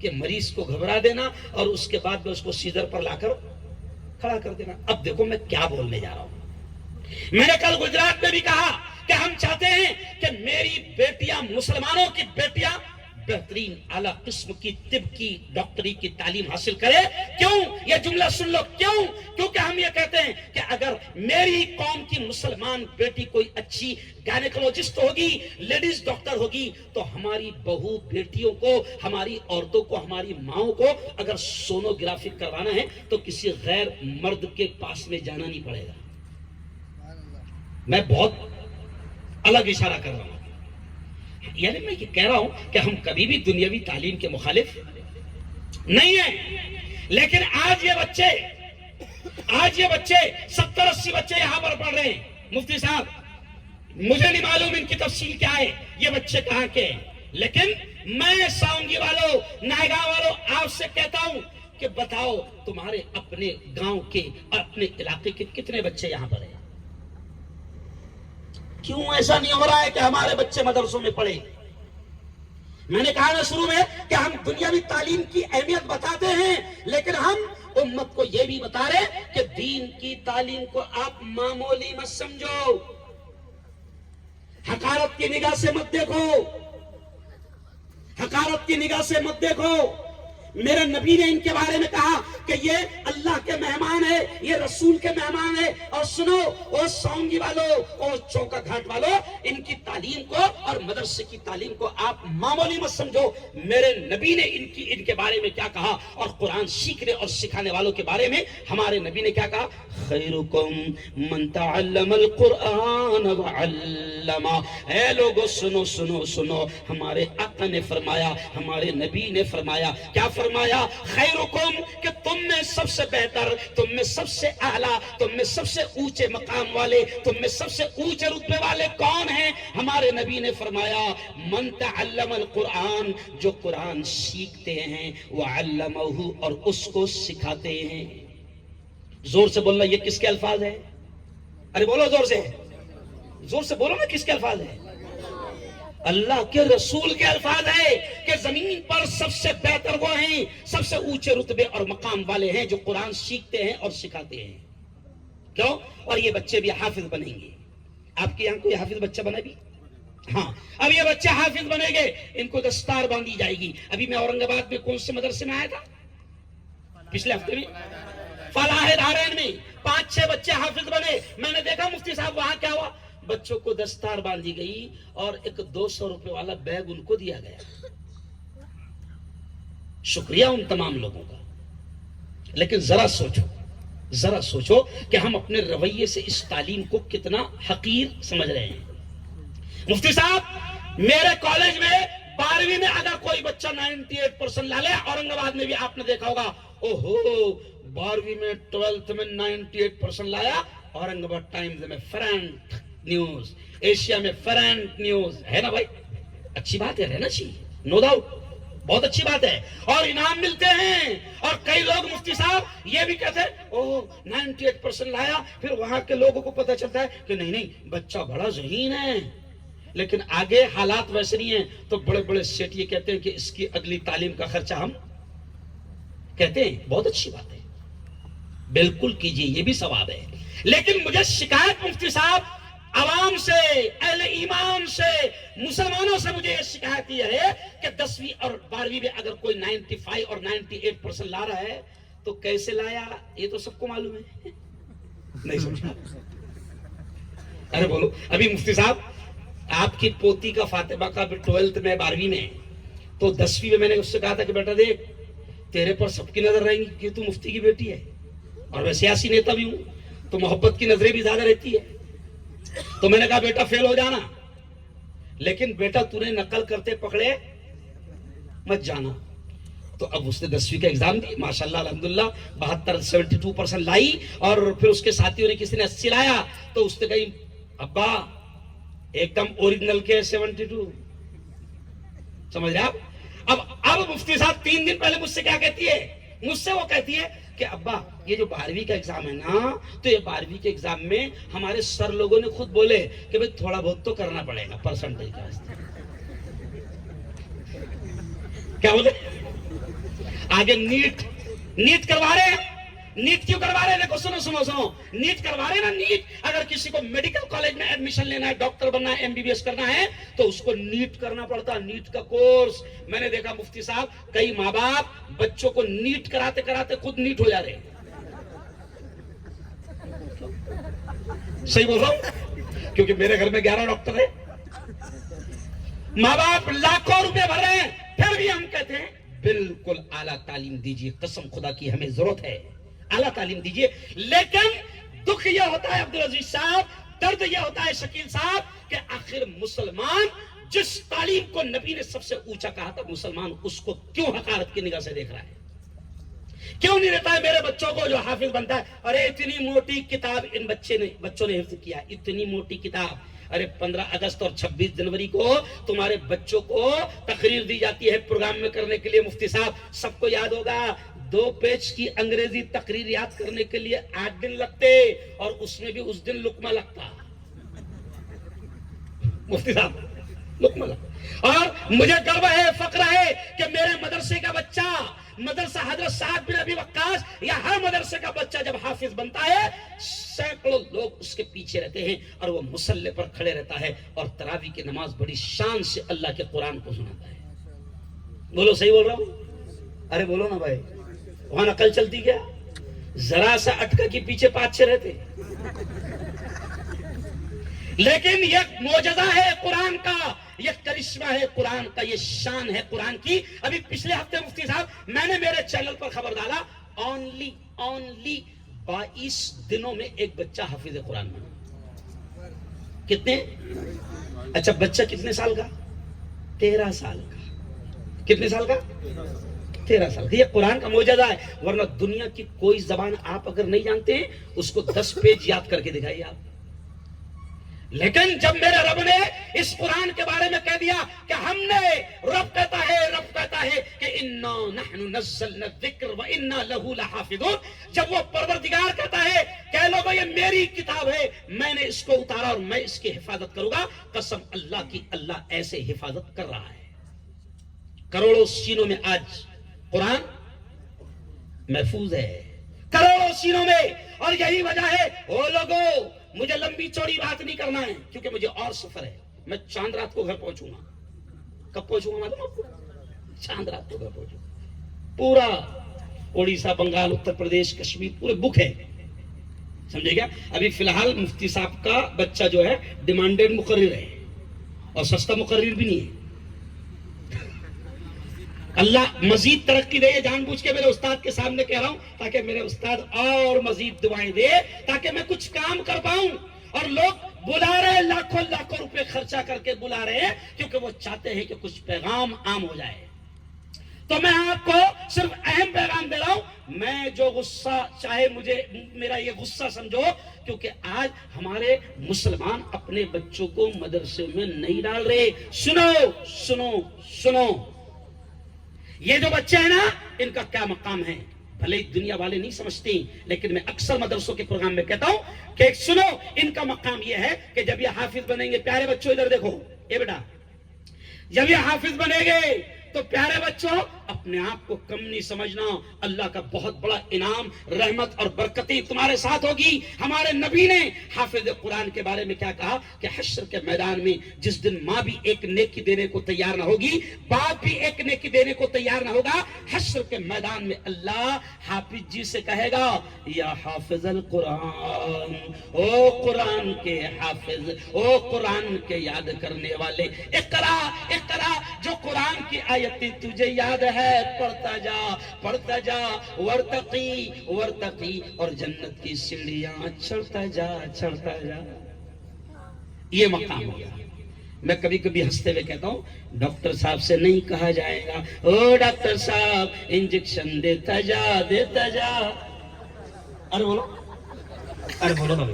A: کہ مریض کو گھبرا دینا اور اس کے بعد میں اس کو سیزر پر لا کر کھڑا کر دینا۔ اب دیکھو میں کیا بولنے جا رہا ہوں۔ میں نے کل گجرات میں بھی کہا کہ ہم چاہتے ہیں کہ میری بیٹیاں، مسلمانوں کی بیٹیاں بہترین اعلیٰ قسم کی طب کی ڈاکٹری کی تعلیم حاصل کرے۔ کیوں؟ یہ جملہ سن لو، کیوں؟ کیونکہ ہم یہ کہتے ہیں کہ اگر میری قوم کی مسلمان بیٹی کوئی اچھی گائنیکولوجسٹ ہوگی، لیڈیز ڈاکٹر ہوگی، تو ہماری بہو بیٹیوں کو، ہماری عورتوں کو، ہماری ماؤں کو اگر سونوگرافی کروانا ہے تو کسی غیر مرد کے پاس میں جانا نہیں پڑے گا۔ میں بہت الگ اشارہ کر رہا ہوں، یعنی میں یہ کہہ رہا ہوں کہ ہم کبھی بھی دنیاوی تعلیم کے مخالف نہیں ہیں، لیکن آج یہ بچے 70-80 بچے یہاں پر پڑھ رہے ہیں مفتی صاحب، مجھے نہیں معلوم ان کی تفصیل کیا ہے، یہ بچے کہاں کے ہیں، لیکن میں ساؤنگی والوں، نائگاں والوں آپ سے کہتا ہوں کہ بتاؤ تمہارے اپنے گاؤں کے، اپنے علاقے کے کتنے بچے یہاں پر ہیں؟ کیوں ایسا نہیں ہو رہا ہے کہ ہمارے بچے مدرسوں میں پڑھیں؟ میں نے کہا نا شروع میں کہ ہم دنیاوی تعلیم کی اہمیت بتاتے ہیں، لیکن ہم امت کو یہ بھی بتا رہے کہ دین کی تعلیم کو آپ معمولی مت سمجھو، حقارت کی نگاہ سے مت دیکھو، حقارت کی نگاہ سے مت دیکھو۔ میرے نبی نے ان کے بارے میں کہا کہ یہ اللہ کے مہمان ہے، یہ رسول کے مہمان ہے، اور سنو او سونگی والو، او چوکا گھاٹ والو، ان کی تعلیم کو اور مدرسے کی تعلیم کو آپ معمولی مت سمجھو۔ میرے نبی نے ان کے بارے میں کیا کہا، اور قرآن سیکھنے اور سکھانے والوں کے بارے میں ہمارے نبی نے کیا کہا، خیرکم من تعلم القرآن وعلمہ۔ اے لوگو سنو سنو سنو، ہمارے آقا نے فرمایا، ہمارے نبی نے فرمایا، کیا فرمایا؟ خیرکم، کہ تم میں سب سے بہتر، تم میں سب سے اعلیٰ، تم میں سب سے اونچے مقام والے، تم میں سب سے اونچے رتبے والے کون ہیں؟ ہمارے نبی نے فرمایا من تعلم القرآن، جو قرآن سیکھتے ہیں، وعلمہ، اور اس کو سکھاتے ہیں۔ زور سے بولنا، یہ کس کے الفاظ ہیں؟ ارے بولو زور سے بولو نا، کس کے الفاظ ہے؟ اللہ کے رسول کے الفاظ ہے کہ زمین پر سب سے بہتر وہ ہیں، سب سے اونچے رتبے اور مقام والے ہیں جو قرآن سیکھتے ہیں اور سکھاتے ہیں. کیوں؟ اور یہ بچے بھی حافظ بنیں گے. آپ کے یہاں کوئی حافظ بچہ بنا بھی؟ ہاں. اب یہ بچے حافظ بنے گے، ان کو دستار باندھی جائے گی. ابھی میں اورنگ آباد میں کون سے مدرسے میں آیا تھا پچھلے ہفتے میں؟ فلاح دارین میں 5-6 بچے حافظ بنے. میں نے دیکھا مفتی صاحب وہاں کیا ہوا، بچوں کو دستار باندھی گئی اور ایک 200 روپے والا بیگ ان کو دیا گیا. شکریہ ان تمام لوگوں کا. لیکن ذرا سوچو کہ ہم اپنے رویے سے اس تعلیم کو کتنا حقیر سمجھ رہے ہیں. مفتی صاحب میرے کالج میں 12ویں میں اگر کوئی بچہ 98% لا لے، اورنگ آباد میں بھی آپ نے دیکھا ہوگا، اوہو 12ویں میں 12th میں 98% لایا. اورنگ آباد ٹائمز میں فرنٹ نیوز، ایشیا میں فرنٹ نیوز ہے نا بھائی. اچھی بات ہے، رہنا چاہیے، نو ڈاؤٹ، بہت اچھی بات ہے. اور انعام ملتے ہیں. اور کئی لوگ مفتی صاحب یہ بھی کہتے ہیں اوہ 98% لایا، پھر وہاں کے لوگوں کو پتہ چلتا ہے کہ نہیں بچہ بڑا ذہین ہے، لیکن آگے حالات ویسے نہیں ہیں تو بڑے بڑے سیٹ یہ کہتے ہیں کہ اس کی اگلی تعلیم کا خرچہ ہم کہتے ہیں. بہت اچھی بات ہے، بالکل کیجئے، یہ بھی ثواب ہے. لیکن مجھے شکایت مفتی صاحب عوام سے، اہل ایمان سے، مسلمانوں سے مجھے یہ شکایت یہ ہے کہ 10ویں اور 12ویں میں اگر کوئی 95 اور 98% لا رہا ہے تو کیسے لایا یہ تو سب کو معلوم ہے. نہیں سمجھا؟ ارے بولو. ابھی مفتی صاحب آپ کی پوتی کا فاطمہ کا 12th میں 12ویں میں، تو 10ویں میں میں نے اس سے کہا تھا کہ بیٹا دیکھ تیرے پر سب کی نظر رہیں گی کہ تو مفتی کی بیٹی ہے اور میں سیاسی نیتا بھی ہوں تو محبت کی نظریں بھی زیادہ رہتی ہے. تو میں نے کہا بیٹا فیل ہو جانا، لیکن بیٹا تو نے نقل کرتے پکڑے مت جانا. تو اب اس نے 10ویں کا ایگزام دی، ماشاءاللہ الحمدللہ 72-72% لائی. اور پھر اس کے ساتھیوں نے کسی نے 80 لایا تو اس نے کہی ابا ایک دم اوریجنل کے 72. سمجھ رہے آپ؟ اب مفتی صاحب 3 دن پہلے مجھ سے کیا کہتی ہے، مجھ سے وہ کہتی ہے کہ ابا یہ جو 12ویں کا ایگزام ہے نا، تو یہ 12ویں کے ایگزام میں ہمارے سر لوگوں نے خود بولے کہ بھئی تھوڑا بہت تو کرنا پڑے گا پرسنٹیج کا واسطے. کیا بولے؟ آگے نیٹ کروا رہے ہیں. نیٹ کیوں کروا رہے ہیں؟ دیکھو سنو نیٹ کروا رہے ہیں نا. نیٹ اگر کسی کو میڈیکل کالج میں ایڈمیشن لینا ہے، ڈاکٹر بننا ہے، MBBS کرنا ہے تو اس کو نیٹ کرنا پڑتا ہے، نیٹ کا کورس. میں نے دیکھا مفتی صاحب کئی ماں باپ بچوں کو نیٹ کراتے کراتے خود نیٹ ہو جا رہے ہیں. صحیح بول رہا ہوں؟ کیونکہ میرے گھر میں 11 ڈاکٹر ہیں. ماں باپ لاکھوں روپے بھر رہے ہیں، پھر بھی ہم کہتے ہیں بالکل اعلیٰ تعلیم دیجیے، قسم خدا کی ہمیں ضرورت ہے، اعلیٰ تعلیم دیجیے. لیکن دکھ یہ ہوتا ہے عبدالعزیز صاحب، درد یہ ہوتا ہے شکیل صاحب کہ آخر مسلمان جس تعلیم کو نبی نے سب سے اونچا کہا تھا، مسلمان اس کو کیوں حقارت کی نگاہ سے دیکھ رہا ہے؟ کیوں نہیں رہتا ہے میرے بچوں کو جو حافظ بنتا ہے، ارے اتنی موٹی کتاب ان بچوں نے حفظ کیا، اتنی موٹی کتاب. ارے 15 اگست اور 26 جنوری کو تمہارے بچوں کو تقریر دی جاتی ہے پروگرام میں کرنے کے لیے. مفتی صاحب سب کو یاد ہوگا 2 پیج کی انگریزی تقریر یاد کرنے کے لیے 8 دن لگتے اور اس میں بھی اس دن لقمہ لگتا. مفتی صاحب لقمہ لگتا. اور مجھے گرو ہے، فخر ہے کہ میرے مدرسے کا بچہ، مدرسہ حضرت سعد بن ابی وقاص یا ہر مدرسے کا بچہ جب حافظ بنتا ہے سینکڑوں لوگ اس کے پیچھے رہتے ہیں اور وہ مصلی پر کھڑے رہتا ہے اور تراویح کی نماز بڑی شان سے اللہ کے قرآن کو سناتا ہے. بولو صحیح بول رہا ہوں؟ ارے بولو نا بھائی. وہاں نقل چلتی کیا؟ ذرا سا اٹکا کے پیچھے 5-6 رہتے. لیکن یہ معجزہ ہے قرآن کا، یہ کرشمہ ہے قرآن کا، یہ شان ہے قرآن کی. ابھی پچھلے ہفتے مفتی صاحب میں نے میرے چینل پر خبر ڈالا، اونلی 22 دنوں میں ایک بچہ حافظ قرآن بنا. کتنے؟ اچھا بچہ کتنے سال کا؟ 13 سال کا. کتنے سال کا؟ 13 سال کا. یہ قرآن کا معجزہ ہے. ورنہ دنیا کی کوئی زبان آپ اگر نہیں جانتے ہیں اس کو 10 پیج یاد کر کے دکھائیے آپ. لیکن جب میرے رب نے اس قرآن کے بارے میں کہہ دیا کہ ہم نے، رب کہتا ہے کہ انا نحن نزلنا الذکر وانا لہ لحافظون. جب وہ پروردگار کہتا ہے کہ لوگوں وہ یہ میری کتاب ہے، میں نے اس کو اتارا اور میں اس کی حفاظت کروں گا۔ قسم اللہ کی، اللہ ایسے حفاظت کر رہا ہے۔ کروڑوں سینوں میں آج قرآن محفوظ ہے، کروڑوں سینوں میں۔ اور یہی وجہ ہے، او لوگوں مجھے لمبی چوڑی بات نہیں کرنا ہے کیونکہ مجھے اور سفر ہے۔ میں چاند رات کو گھر پہنچوں گا۔ کب پہنچوں گا معلوم آپ کو؟ چاند رات کو گھر پہنچوں گا۔ پورا اڑیسہ، بنگال، اتر پردیش، کشمیر پورے بک ہے، سمجھے گا۔ ابھی فی الحال مفتی صاحب کا بچہ جو ہے ڈیمانڈڈ مقرر ہے اور سستا مقرر بھی نہیں ہے۔ اللہ مزید ترقی دے، جان بوجھ کے میرے استاد کے سامنے کہہ رہا ہوں تاکہ میرے استاد اور مزید دعائیں دے تاکہ میں کچھ کام کر پاؤں۔ اور لوگ بلا رہے ہیں، لاکھوں لاکھوں روپے خرچہ کر کے بلا رہے ہیں کیونکہ وہ چاہتے ہیں کہ کچھ پیغام عام ہو جائے۔ تو میں آپ کو صرف اہم پیغام دے رہا ہوں، میں جو غصہ چاہے مجھے میرا یہ غصہ سمجھو، کیونکہ آج ہمارے مسلمان اپنے بچوں کو مدرسے میں نہیں ڈال رہے۔ سنو سنو سنو، یہ جو بچے ہیں نا، ان کا کیا مقام ہے بھلے ہی دنیا والے نہیں سمجھتے، لیکن میں اکثر مدرسوں کے پروگرام میں کہتا ہوں کہ سنو، ان کا مقام یہ ہے کہ جب یہ حافظ بنیں گے، پیارے بچوں ادھر دیکھو، اے بیٹا، جب یہ حافظ بنے گے تو پیارے بچوں اپنے آپ کو کم نہیں سمجھنا، اللہ کا بہت بڑا انعام، رحمت اور برکتیں تمہارے ساتھ ہوگی۔ ہمارے نبی نے حافظ قرآن کے بارے میں کیا کہا کہ حشر کے میدان میں جس دن ماں بھی ایک نیکی دینے کو تیار نہ ہوگی، باپ بھی ایک نیکی دینے کو تیار نہ ہوگا، حشر کے میدان میں اللہ حافظ جی سے کہے گا، یا حافظ القرآن، او قرآن کے حافظ، او قرآن کے یاد کرنے والے، اقرا اقرا، جو قرآن کی آیتیں تجھے یاد ہے پڑھتا جا پڑھتا جا، ورتقی ورتقی، اور جنت کی سیڑھیاں چڑھتا جا چڑھتا جا۔ یہ مقام ہو گیا۔ میں کبھی کبھی ہنستے ہوئے کہتا ہوں، ڈاکٹر صاحب سے نہیں کہا جائے گا او ڈاکٹر صاحب انجیکشن دیتا جا دیتا جا۔ ارے بولو، ارے بولو نا۔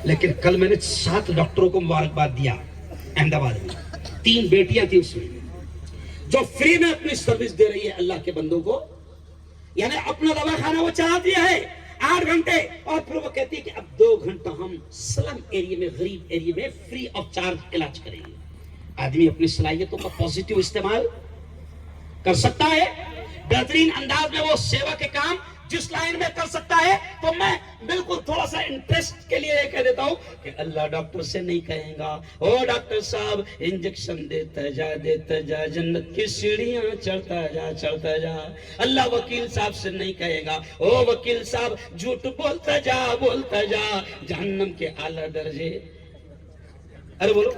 A: لیکن کل میں نے 7 ڈاکٹروں کو مبارکباد دیا احمد آباد میں، 3 بیٹیاں تھی اس میں جو فری میں اپنی سروس دے رہی ہے اللہ کے بندوں کو، یعنی اپنا دوا خانہ وہ چلاتی ہے 8 گھنٹے، اور پھر وہ کہتی ہے کہ اب 2 گھنٹہ ہم سلم ایریے میں، غریب ایریے میں فری آف چارج علاج کریں گے۔ آدمی اپنی صلاحیتوں کا پازیٹیو استعمال کر سکتا ہے، بہترین انداز میں وہ سیوا کے کام جس لائن میں کر سکتا ہے، تو میں بالکل تھوڑا سا انٹرسٹ کے لیے یہ کہہ دیتا ہوں کہ اللہ ڈاکٹر سے نہیں کہے گا او ڈاکٹر صاحب انجیکشن دیتا جا جنت کی سیڑھیاں چڑھتا جا چڑھتا جا۔ اللہ وکیل صاحب سے نہیں کہے گا او وکیل صاحب جھوٹ بولتا جا جہنم کے اعلیٰ درجے۔ ارے بولو۔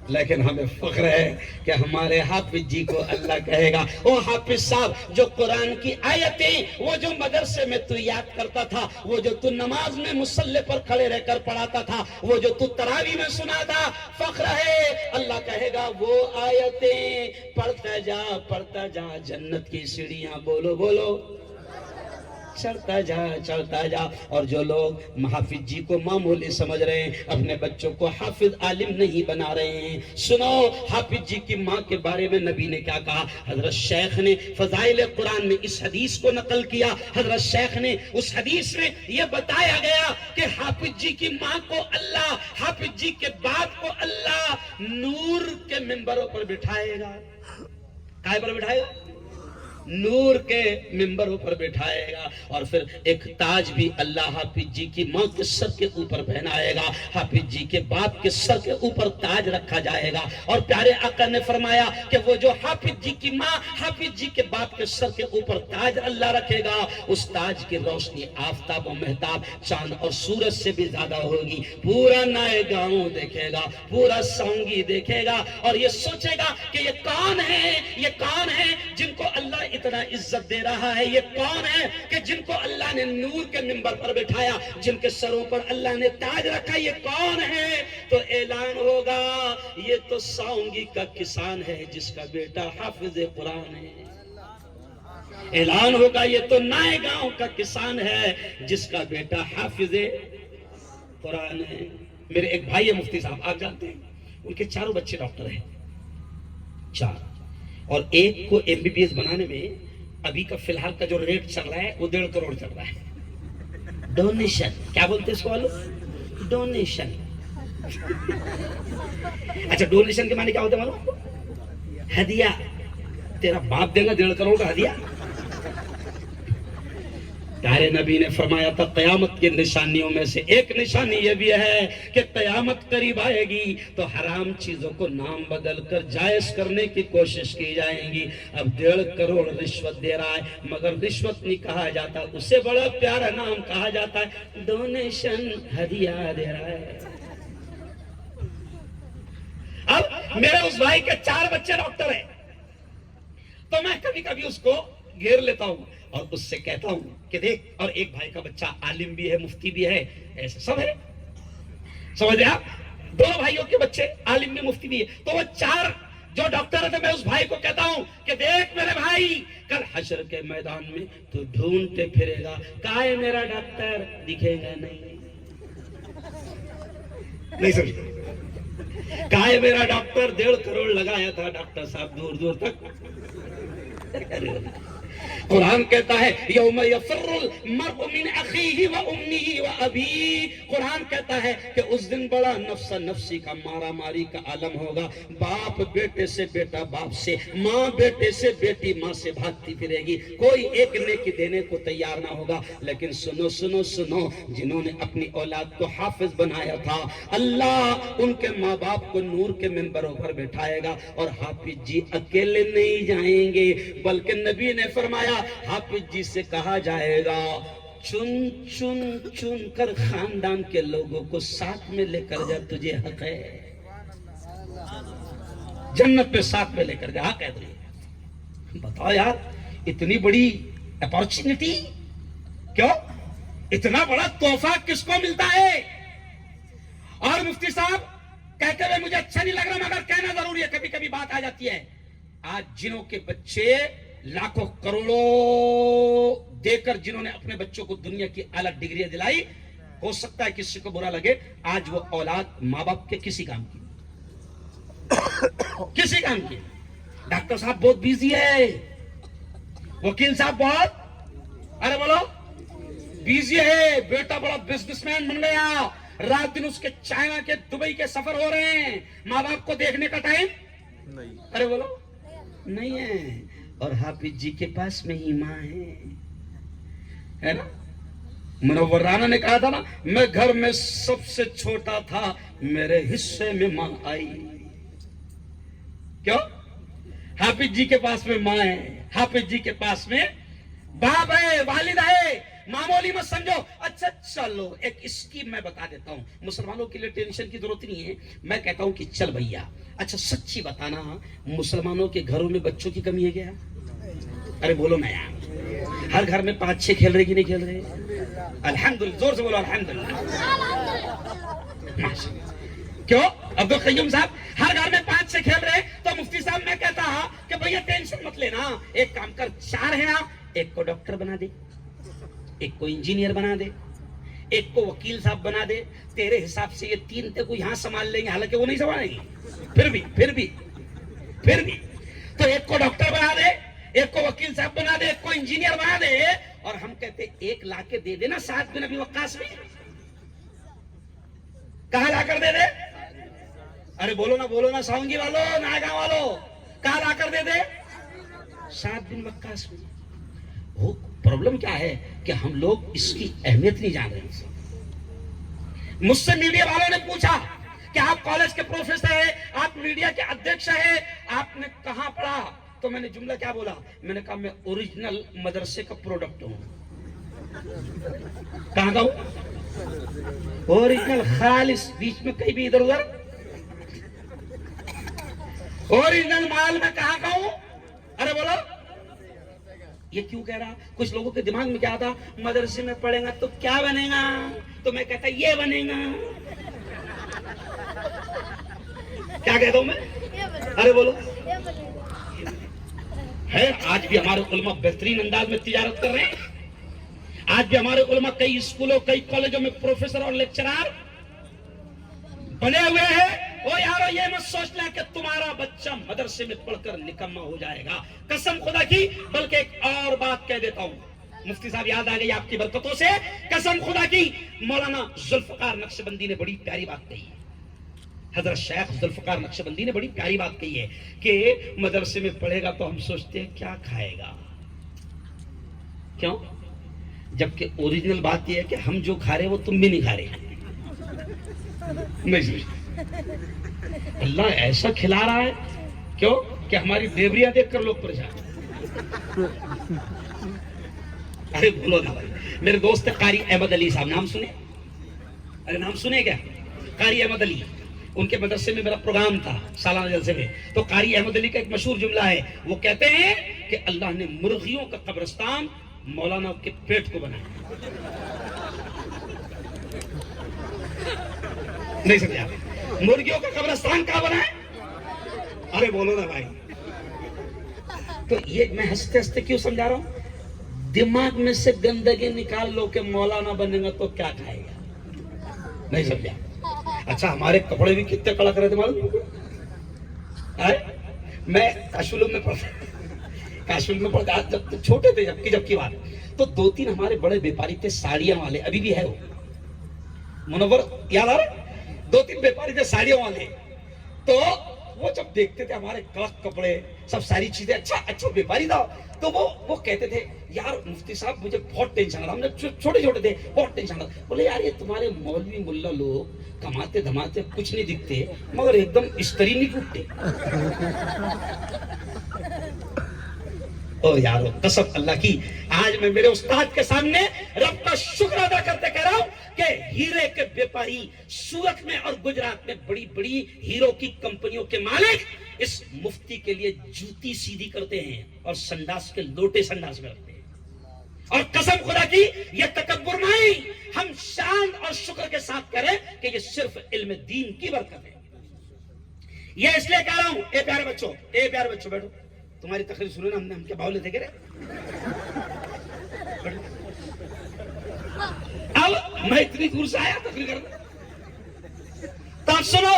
A: لیکن ہمیں فخر ہے کہ ہمارے حافظ جی کو اللہ کہے گا او حافظ صاحب، جو قرآن کی آیتیں وہ جو مدرسے میں تو یاد کرتا تھا، وہ جو تو نماز میں مصلی پر کھڑے رہ کر پڑھاتا تھا، وہ جو تو تراویح میں سنا تھا، فخر ہے۔ اللہ کہے گا وہ آیتیں پڑھتا جا جنت کی سیڑھیاں بولو بولو چڑھتا جا۔ اور جو لوگ حافظ جی کو معمولی سمجھ رہے ہیں، اپنے بچوں کو حافظ عالم نہیں بنا رہے ہیں، سنو حافظ جی کی ماں کے بارے میں نبی نے کیا کہا۔ حضرت شیخ نے فضائل قرآن میں اس حدیث کو نقل کیا۔ حضرت شیخ نے اس حدیث میں یہ بتایا گیا کہ حافظ جی کی ماں کو اللہ، حافظ جی کے باپ کو اللہ نور کے ممبروں پر بٹھائے گا۔ کائے پر بٹھائے گا؟ نور کے ممبروں پر بٹھائے گا، اور پھر ایک تاج بھی اللہ حافظ جی کی ماں کے سر کے اوپر پہنائے گا، حافظ جی کے باپ کے سر کے اوپر تاج رکھا جائے گا۔ اور پیارے آقا نے فرمایا کہ وہ جو حافظ جی کی ماں، حافظ جی کے باپ کے سر کے اوپر تاج اللہ رکھے گا، اس تاج کی روشنی آفتاب و مہتاب، چاند اور سورج سے بھی زیادہ ہوگی۔ پورا نائے گاؤں دیکھے گا، پورا سونگی دیکھے گا، اور یہ سوچے گا کہ یہ کون ہے جن کو اللہ اتنا عزت دے رہا ہے، یہ کون ہے کہ جن کو اللہ نے نور کے منبر پر بٹھایا، جن کے سروں پر اللہ نے تاج رکھا، یہ کون ہے؟ تو اعلان ہوگا یہ تو ساؤنگی کا کسان ہے جس کا بیٹا حافظ قرآن ہے۔ اعلان ہوگا یہ تو نائے گاؤں کا کسان ہے جس کا بیٹا حافظ قرآن ہے۔ میرے ایک بھائی ہے مفتی صاحب، آپ جانتے ہیں، ان کے 4 بچے ڈاکٹر ہیں، 4، اور ایک کو MBBS بنانے میں ابھی کا فی الحال کا جو ریٹ چل رہا ہے وہ 1.5 کروڑ چل رہا ہے. ڈونیشن کیا بولتے اس کو معلوم؟ ڈونیشن. اچھا ڈونیشن کے معنی کیا ہوتا ہے معلوم؟ ہدیہ. تیرا باپ دے گا 1.5 کروڑ کا ہدیہ. پیارے نبی نے فرمایا تھا قیامت کی نشانیوں میں سے ایک نشانی یہ بھی ہے کہ قیامت قریب آئے گی تو حرام چیزوں کو نام بدل کر جائز کرنے کی کوشش کی جائیں گی. اب 1.5 کروڑ رشوت دے رہا ہے مگر رشوت نہیں کہا جاتا, اسے بڑا پیارا نام کہا جاتا ہے ڈونیشن, ہدیہ دے رہا ہے. اب میرے اس بھائی کے 4 بچے ڈاکٹر ہیں تو میں کبھی کبھی اس کو گھیر لیتا ہوں اور اس سے کہتا ہوں کہ دیکھ, اور ایک بھائی کا بچہ عالم بھی ہے, مفتی بھی ہے, ایسے سب ہے. سمجھ رہے آپ؟ 2 بھائیوں کے بچے عالم بھی مفتی بھی ہے. تو وہ 4 جو ڈاکٹر ہے میں اس بھائی کو کہتا ہوں کہ دیکھ میرے بھائی, کل حشر کے میدان میں تو ڈھونڈتے پھرے گا, کہاں ہے میرا ڈاکٹر, دکھے گا نہیں. نہیں سمجھتے؟ کہاں ہے میرا ڈاکٹر, 1.5 کروڑ لگایا تھا ڈاکٹر صاحب دور دور تک. قرآن کہتا ہے یوم یفر المرء من اخیہ و امہ و ابیہ. قرآن کہتا ہے کہ اس دن بڑا نفس نفسی کا مارا ماری کا عالم ہوگا. باپ بیٹے سے, بیٹا باپ سے, ماں بیٹے سے, بیٹی ماں سے بھاگتی پھرے گی. کوئی ایک نیکی دینے کو تیار نہ ہوگا. لیکن سنو سنو سنو, جنہوں نے اپنی اولاد کو حافظ بنایا تھا اللہ ان کے ماں باپ کو نور کے منبروں پر بٹھائے گا. اور حافظ جی اکیلے نہیں جائیں گے بلکہ نبی نے فرمایا حافظ جی سے کہا جائے گا چن چن چن کر خاندان کے لوگوں کو ساتھ میں لے کر جا, تجھے حق ہے جنت میں ساتھ میں لے کر جا. حق ہے تجھے. بتاؤ یار اتنی بڑی اپارچونٹی, کیوں اتنا بڑا تحفہ کس کو ملتا ہے؟ اور مفتی صاحب کہتے ہوئے مجھے اچھا نہیں لگ رہا مگر کہنا ضروری ہے, کبھی کبھی بات آ جاتی ہے. آج جنہوں کے بچے لاکھوں کروڑوں دے کر جنہوں نے اپنے بچوں کو دنیا کی اعلیٰ ڈگریاں دلائی, ہو سکتا ہے کسی کو برا لگے, آج وہ اولاد ماں باپ کے کسی کام کی کسی کام کی. ڈاکٹر صاحب بہت بیزی ہے, وکیل صاحب بہت ارے بولو بیزی ہے, بیٹا بڑا بزنس مین بن گیا, رات دن اس کے چائنا کے دبئی کے سفر ہو رہے ہیں, ماں باپ کو دیکھنے کا ٹائم نہیں. ارے بولو نہیں ہے. اور حافظ جی کے پاس میں ہی ماں ہے نا. منور رانا نے کہا تھا نا, میں گھر میں سب سے چھوٹا تھا, میرے حصے میں ماں آئی. کیوں؟ حافظ جی کے پاس میں ماں ہے, حافظ جی کے پاس میں باپ ہے, والد ہے. معمولی مت سمجھو. اچھا چلو ایک اسکیم میں بتا دیتا ہوں, مسلمانوں کے لیے ٹینشن کی ضرورت نہیں ہے. میں کہتا ہوں کہ چل بھیا اچھا سچی بتانا, مسلمانوں کے گھروں میں بچوں کی کمی ہے کیا؟ ارے بولو نا یار, ہر گھر میں 5-6 کھیل رہے کہ نہیں کھیل رہے؟ الحمدللہ, زور سے بولو الحمدللہ. کیوں عبد القیوم صاحب ہر گھر میں 5-6 کھیل رہے؟ تو مفتی صاحب میں کہتا ہوں کہ بھیا ٹینشن مت لینا, ایک کام کر, 4 ہیں آپ, ایک کو ڈاکٹر بنا دے, ایک کو انجینئر بنا دے, ایک کو وکیل صاحب بنا دے. تیرے حساب سے یہ 3 تے کو یہاں سنبھال لیں گے, حالانکہ وہ نہیں سنبھالیں گے. پھر بھی تو ایک کو ڈاکٹر بنا دے, ایک کو وکیل صاحب بنا دے, ایک کو انجینئر بنا دے. اور ہم کہتے 1 لا کے دے دینا سعد بن ابی وقاص میں. کہاں لا کر دے دے؟ ارے بولو نا ساؤنگی والو, ناگا والو, کہاں لا کر دے دے؟ سعد بن وقاص میں. وہ پرابلم کیا ہے کہ ہم لوگ اس کی اہمیت نہیں جان رہے. مجھ سے میڈیا والوں نے پوچھا کہ آپ کالج کے پروفیسر ہیں, آپ میڈیا کے ادھیکش ہیں, آپ نے کہاں پڑھا؟ تو میں نے جملہ کیا بولا, میں نے کہا میں اوریجنل مدرسے کا پروڈکٹ ہوں. کہاں کا ہوں؟ اوریجنل, خالص, بیچ میں کہیں بھی ادھر ادھر. اوریجنل مال میں کہاں کا ہوں؟ ارے بولو یہ کیوں کہہ رہا؟ کچھ لوگوں کے دماغ میں کیا آتا, مدرسے میں پڑھیں گا تو کیا بنے گا؟ تو میں کہتا یہ بنے گا. کیا کہتا ہوں میں؟ ارے بولو ہے. آج بھی ہمارے علماء بہترین انداز میں تجارت کر رہے ہیں. آج بھی ہمارے علماء کئی اسکولوں, کئی کالجوں میں پروفیسر اور لیکچرار بنے ہوئے ہیں. وہ یارو یہ مت سوچنا کہ تمہارا بچہ مدرسے میں پڑھ کر نکما ہو جائے گا, قسم خدا کی. بلکہ ایک اور کہہ دیتا ہوں، مفتی صاحب یاد آ گئی آپ کی برکتوں سے، قسم خدا کی مولانا ذوالفقار نقشبندی نے بڑی پیاری بات کہی ہے، حضرت شیخ ذوالفقار نقشبندی نے بڑی پیاری بات کہی ہے کہ مدرسے میں پڑھے گا تو ہم سوچتے ہیں کیا کھائے گا، کیوں؟ جبکہ اوریجنل بات یہ ہے کہ ہم جو کھا رہے وہ تم بھی نہیں کھا رہے، نہیں سمجھتے، اللہ ایسا کھلا رہا ہے، کیوں کہ ہماری دیوریاں دیکھ کر لوگ پریشان۔ ارے بولو نا بھائی، میرے دوست قاری احمد علی صاحب، نام سنے؟ ارے نام سنے کیا؟ قاری احمد علی، ان کے مدرسے میں میرا پروگرام تھا سالانہ جلسے میں، تو قاری احمد علی کا ایک مشہور جملہ ہے، وہ کہتے ہیں کہ اللہ نے مرغیوں کا قبرستان مولانا کے پیٹ کو بنایا۔ نہیں سمجھا؟ مرغیوں کا قبرستان کہاں بنا ہے؟ ارے بولو نا بھائی۔ تو یہ میں ہنستے ہنستے کیوں سمجھا رہا ہوں؟ دماغ میں سے گندگی نکال لو کہ مولانا بنے گا تو کیا کھائے گا، نہیں سمجھا؟ اچھا ہمارے کپڑے بھی کتنے کڑک رہے تھے معلوم؟ میں کاشولم میں پڑھتا جب چھوٹے تھے، جب کی بات تو 2-3 ہمارے بڑے بیپاری تھے ساڑیاں والے، ابھی بھی ہے وہ منور، یاد آ رہا؟ 2-3 بیپاری تھے ساڑیوں والے، تو وہ جب دیکھتے تھے ہمارے کڑک کپڑے سب ساری چیزیں، اچھا بیپاری تھا، تو وہ کہتے تھے یار مفتی صاحب مجھے بہت ٹینشن آ رہا، ہم نے چھوٹے تھے بہت ٹینشن آ رہا، بولے یار یہ تمہارے مولوی ملا لوگ کماتے دھماتے کچھ نہیں دکھتے مگر ایک دم استری نہیں ٹوٹتے۔ او یارو قسم اللہ کی، آج میں میرے استاد کے سامنے رب کا شکر ادا کرتے کہہ رہا ہوں کہ ہیرے کے بیپاری سورت میں اور گجرات میں بڑی بڑی ہیرو کی کمپنیوں کے مالک اس مفتی کے لیے جوتی سیدھی کرتے ہیں اور سنڈاس کے لوٹے سنڈاس میں رکھتے ہیں، اور قسم خدا کی یہ تکبر نہیں، ہم شان اور شکر کے ساتھ کہہ رہے ہیں کہ یہ صرف علم دین کی برکت ہے۔ یہ اس لیے کہہ رہا ہوں، اے پیارے بچوں بیٹھو، تمہاری تقریر سنو نا، ہم کیا باولے تھے کہہ رہے؟ اب میں اتنی دور سے آیا تقریر کرنا، تب سنو،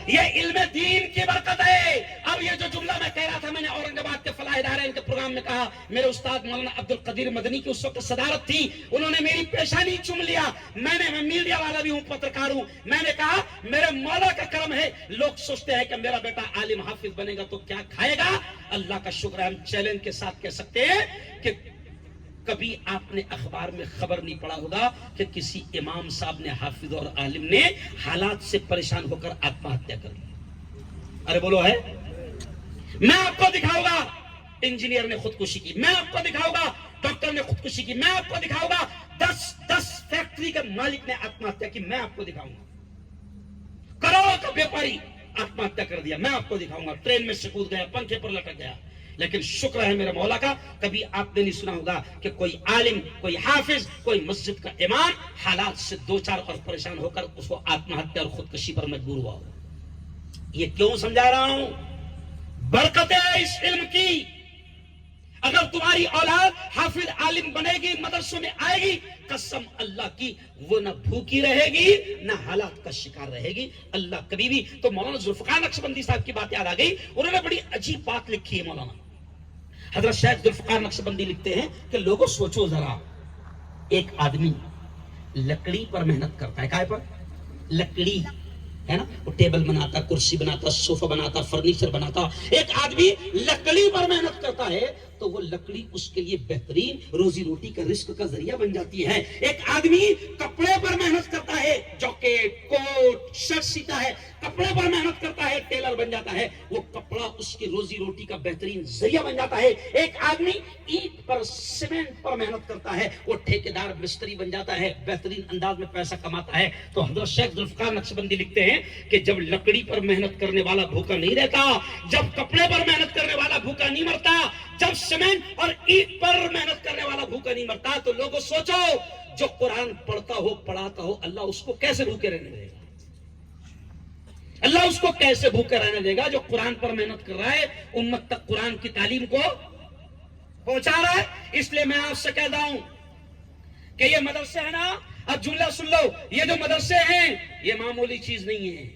A: یہ علم دین کی برکت ہے۔ اب یہ جو جملہ میں کہہ رہا تھا، میں نے اورنگ آباد کے فلاح ادارے کے پروگرام میں کہا، میرے استاد مولانا عبد القدیر مدنی کی اس وقت صدارت تھی، انہوں نے میری پیشانی چوم لیا، میں میڈیا والا بھی ہوں، پترکار ہوں، میں نے کہا میرے مولا کا کرم ہے، لوگ سوچتے ہیں کہ میرا بیٹا عالم حافظ بنے گا تو کیا کھائے گا، اللہ کا شکر ہے ہم چیلنج کے ساتھ کہہ سکتے ہیں کہ کبھی آپ نے اخبار میں خبر نہیں پڑھا ہوگا کہ کسی امام صاحب نے، حافظ اور عالم نے حالات سے پریشان ہو کر آتما ہتیا کر لی۔ ارے بولو ہے؟ میں آپ کو دکھاؤں گا انجینئر نے خودکشی کی، میں آپ کو دکھاؤں گا ڈاکٹر نے خودکشی کی، میں آپ کو دکھاؤں گا 10 فیکٹری کے مالک نے آتما ہتیا کی، میں آپ کو دکھاؤں گا کروڑوں کا بیپاری آتما ہتیا کر دیا، میں آپ کو دکھاؤں گا، ٹرین میں سے کود گیا، پنکھے پر لٹک گیا۔ لیکن شکر ہے میرے مولا کا، کبھی آپ نے نہیں سنا ہوگا کہ کوئی عالم، کوئی حافظ، کوئی مسجد کا امام حالات سے 2-4 اور پریشان ہو کر اس کو آتما ہتیا اور خودکشی پر مجبور ہوا ہو۔ یہ کیوں سمجھا رہا ہوں؟ برکت ہے اس علم کی۔ اگر تمہاری اولاد حافظ عالم بنے گی، مدرسوں میں آئے گی، قسم اللہ کی وہ نہ بھوکی رہے گی نہ حالات کا شکار رہے گی، اللہ کبھی بھی۔ تو مولانا ذوالفقار نقشبندی صاحب کی بات یاد آ گئی، انہوں نے بڑی عجیب بات لکھی ہے۔ مولانا حضرت شیخ ذوالفقار نقشبندی لکھتے ہیں کہ لوگوں سوچو ذرا، ایک آدمی لکڑی پر محنت کرتا ہے، کائے پر؟ لکڑی ہے نا، وہ ٹیبل بناتا، کرسی بناتا، صوفہ بناتا، فرنیچر بناتا، ایک آدمی لکڑی پر محنت کرتا ہے تو وہ لکڑی اس کے لیے بہترین روزی روٹی کا رزق کا ذریعہ بن جاتی ہے۔ ایک آدمی کپڑے پر محنت کرتا ہے، جاکٹ، کوٹ، شرٹ سیتا ہے، کپڑے پر محنت کرتا ہے، ٹیلر بن جاتا ہے، وہ کپڑا اس کی روزی روٹی کا بہترین ذریعہ بن جاتا ہے۔ ایک آدمی اینٹ پر، سیمنٹ پر محنت کرتا ہے، وہ ٹھیکیدار مستری بن جاتا ہے، بہترین انداز میں پیسہ کماتا ہے۔ تو حضرت شیخ ذوالفقار نقشبندی لکھتے ہیں کہ جب لکڑی پر محنت کرنے والا بھوکا نہیں رہتا، جب کپڑے پر محنت کرنے والا بھوکا نہیں مرتا، جب سیمنٹ اور اینٹ پر محنت کرنے والا بھوکا نہیں مرتا، تو لوگوں سوچو جو قرآن پڑھتا ہو، پڑھاتا ہو، اللہ اس کو کیسے بھوکے رہنے دے گا؟ اللہ اس کو کیسے بھوکے رہنے دے گا جو قرآن پر محنت کر رہا ہے، امت تک قرآن کی تعلیم کو پہنچا رہا ہے۔ اس لیے میں آپ سے کہتا ہوں کہ یہ مدرسے ہیں نا، اب جملہ سن لو، یہ جو مدرسے ہیں یہ معمولی چیز نہیں ہے،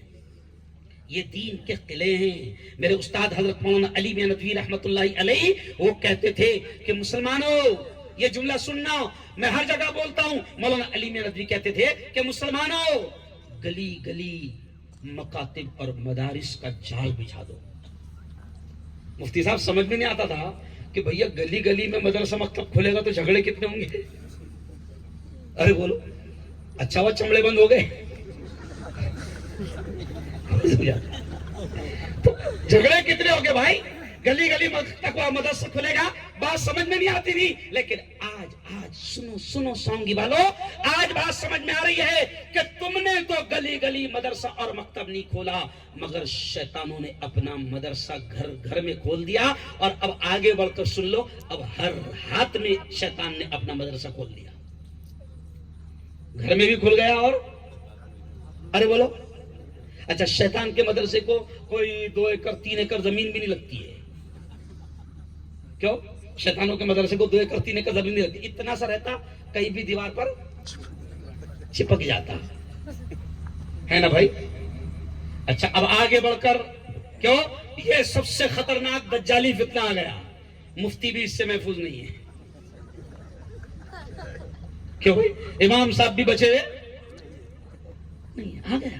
A: یہ دین کے قلعے ہیں۔ میرے استاد حضرت مولانا علی میاں ندوی رحمت اللہ علیہ وہ کہتے تھے کہ مسلمانوں، یہ جملہ سننا، میں ہر جگہ بولتا ہوں. مولانا علی میاں ندوی کہتے تھے کہ مسلمانوں گلی گلی مکاتب اور مدارس کا جال بچھا دو. مفتی صاحب سمجھ میں نہیں آتا تھا کہ بھیا گلی گلی میں مدرسہ مکتب کھلے گا تو جھگڑے کتنے ہوں گے. ارے بولو اچھا وہ چمڑے بند ہو گئے تو جھگڑے کتنے ہو گئے بھائی. گلی گلی مدرسہ کھلے گا، بات سمجھ میں نہیں آتی تھی، لیکن آج سنو سونگی والو، آج بات سمجھ میں آ رہی ہے کہ تم نے تو گلی گلی مدرسہ اور مکتب نہیں کھولا، مگر شیطانوں نے اپنا مدرسہ گھر گھر میں کھول دیا. اور اب آگے بڑھ کر سن لو، اب ہر ہاتھ میں شیطان نے اپنا مدرسہ کھول دیا. گھر میں بھی کھل گیا اور ارے بولو اچھا شیطان کے مدرسے کو کوئی 2 ایکڑ 3 ایکڑ زمین بھی نہیں لگتی ہے. کیوں؟ شیطانوں کے مدرسے کو 2 ایکڑ 3 ایکڑ زمین نہیں لگتی، اتنا سا رہتا کہیں بھی دیوار پر چپک جاتا ہے نا بھائی. اچھا اب آگے بڑھ کر کیوں یہ سب سے خطرناک دجالی فتنہ آ گیا. مفتی بھی اس سے محفوظ نہیں ہے. کیوں بھائی؟ امام صاحب بھی بچے ہوئے نہیں. آ گیا،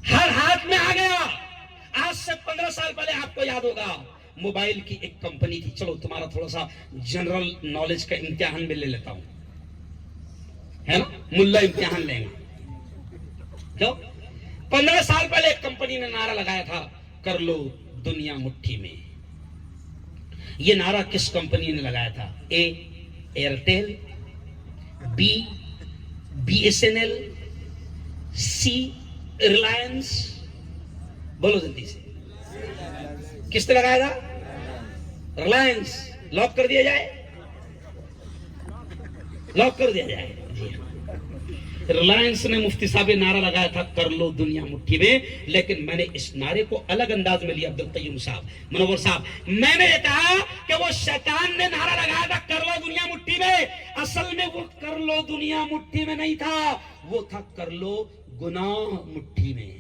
A: ہر ہاتھ میں آ گیا. آج سے 15 سال پہلے آپ کو یاد ہوگا موبائل کی ایک کمپنی تھی. چلو تمہارا تھوڑا سا جنرل نالج کا امتحان میں لے لیتا ہوں، ہے نا، ملا امتحان لیں گے. کیوں 15 سال پہلے ایک کمپنی نے نعرہ لگایا تھا کر لو دنیا مٹھی میں. یہ نعرہ کس کمپنی نے لگایا تھا؟ A Airtel, B S N L, C Reliance. بولو جلدی سے، کس نے لگایا تھا؟ ریلائنس. لاک کر دیا جائے، لاک کر دیا جائے. جی ریلائنس نے مفتی صاحب نعرہ لگایا تھا کر لو دنیا مٹھی میں، لیکن میں نے اس نعرے کو الگ انداز میں لیا. عبدالقیوم صاحب، منور صاحب، میں نے یہ کہا کہ وہ شیطان نے نعرہ لگایا تھا کر لو دنیا مٹھی میں، اصل میں وہ کر لو دنیا مٹھی میں نہیں تھا، وہ تھا کر لو گناہ مٹھی میں.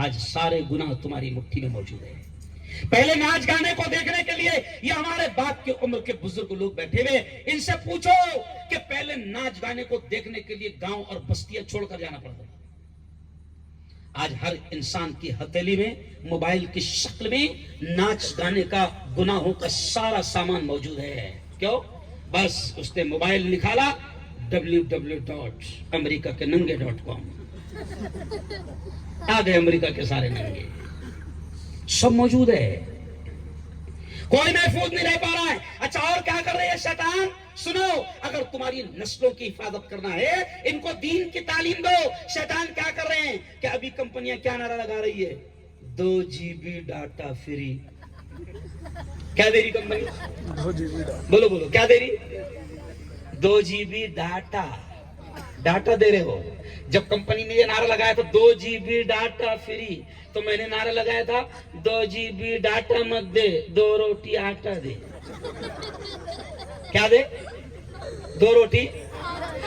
A: آج سارے گناہ تمہاری مٹھی میں موجود ہے. پہلے ناچ گانے کو دیکھنے کے لیے یہ ہمارے باپ کی عمر کے بزرگ لوگ بیٹھے ہوئے، ان سے پوچھو کہ پہلے ناچ گانے کو دیکھنے کے لیے گاؤں اور بستیاں چھوڑ کر جانا پڑتا. آج ہر انسان کی ہتھیلی میں موبائل کی شکل میں ناچ گانے کا گناہوں کا سارا سامان موجود ہے. کیوں؟ بس اس نے موبائل نکالا www.america.com، آ گئے امریکہ کے سارے ننگے، سب موجود ہے. کوئی محفوظ نہیں رہ پا رہا ہے. اچھا اور کیا کر رہے ہیں شیطان؟ سنو، اگر تمہاری نسلوں کی حفاظت کرنا ہے ان کو دین کی تعلیم دو. شیطان کیا کر رہے ہیں کہ ابھی کمپنیاں کیا نعرہ لگا رہی ہے؟ 2 GB ڈاٹا فری. کیا دے رہی کمپنی؟ 2 GB data. بولو بولو کیا دے رہی؟ 2 GB ڈاٹا دے رہے ہو. جب کمپنی نے یہ نعرہ لگایا تھا 2 GB ڈاٹا فری، تو میں نے نعرہ لگایا تھا 2 GB ڈاٹا مت دے، 2 روٹی آٹا دے. کیا دے؟ 2 روٹی.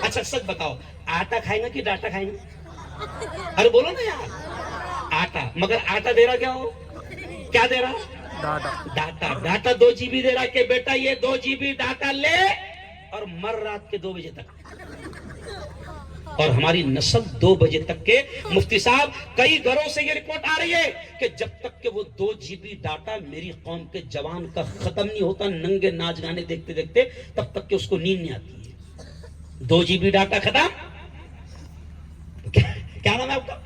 A: اچھا سچ بتاؤ، آٹا کھائیں گا کہ ڈاٹا کھائیں گا؟ ارے بولو نا یار. آٹا، مگر آٹا دے رہا کیا ہو؟ کیا دے رہا؟ ڈاٹا 2 GB دے رہا کہ بیٹا یہ 2 GB ڈاٹا لے اور مر رات کے 2 بجے تک. اور ہماری نسل 2 بجے تک کے، مفتی صاحب کئی گھروں سے یہ رپورٹ آ رہی ہے کہ جب تک کہ وہ 2 GB ڈاٹا میری قوم کے جوان کا ختم نہیں ہوتا ننگے ناچ گانے دیکھتے دیکھتے، تب تک کہ اس کو نیند نہیں آتی ہے. 2 GB ڈاٹا ختم. کیا نام ہے آپ کا؟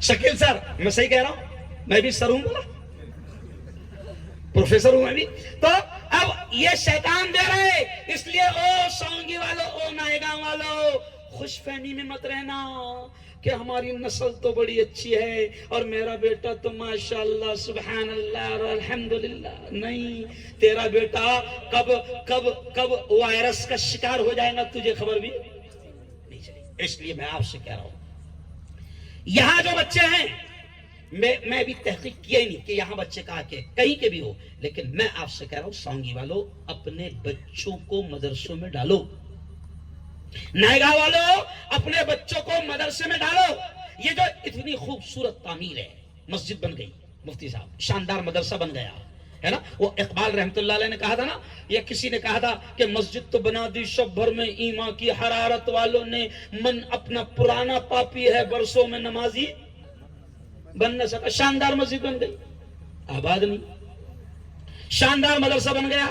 A: شکیل سر. میں صحیح کہہ رہا ہوں؟ میں بھی سر ہوں، بولا پروفیسر ہوں میں بھی. تو اب یہ شیطان دے رہے، اس لیے او سونگی والو، او نائگاں والو، خوش فہمی میں مت رہنا کہ ہماری نسل تو بڑی اچھی ہے اور میرا بیٹا تو ماشاءاللہ سبحان اللہ اور الحمدللہ. نہیں، تیرا بیٹا کب وائرس کا شکار ہو جائے گا تجھے خبر بھی نہیں چلے. اس لیے میں آپ سے کہہ رہا ہوں، یہاں جو بچے ہیں، میں بھی تحقیق کیا ہی نہیں کہ یہاں بچے کہاں کے، کہیں کے بھی ہو، لیکن میں آپ سے کہہ رہا ہوں سونگی والو، اپنے بچوں کو مدرسوں میں ڈالو. نائگا والو، اپنے بچوں کو مدرسے میں ڈالو. یہ جو اتنی خوبصورت تعمیر ہے، مسجد بن گئی، مفتی صاحب شاندار مدرسہ بن گیا، ہے نا. وہ اقبال رحمت اللہ علیہ نے کہا تھا نا, یا کسی نے کہا تھا کہ مسجد تو بنا دی شب بھر میں ایمان کی حرارت والوں نے, من اپنا پرانا پاپی ہے برسوں میں نمازی بن نہ سکا. شاندار مسجد بن گئی, آباد نہیں. شاندار مدرسہ بن گیا,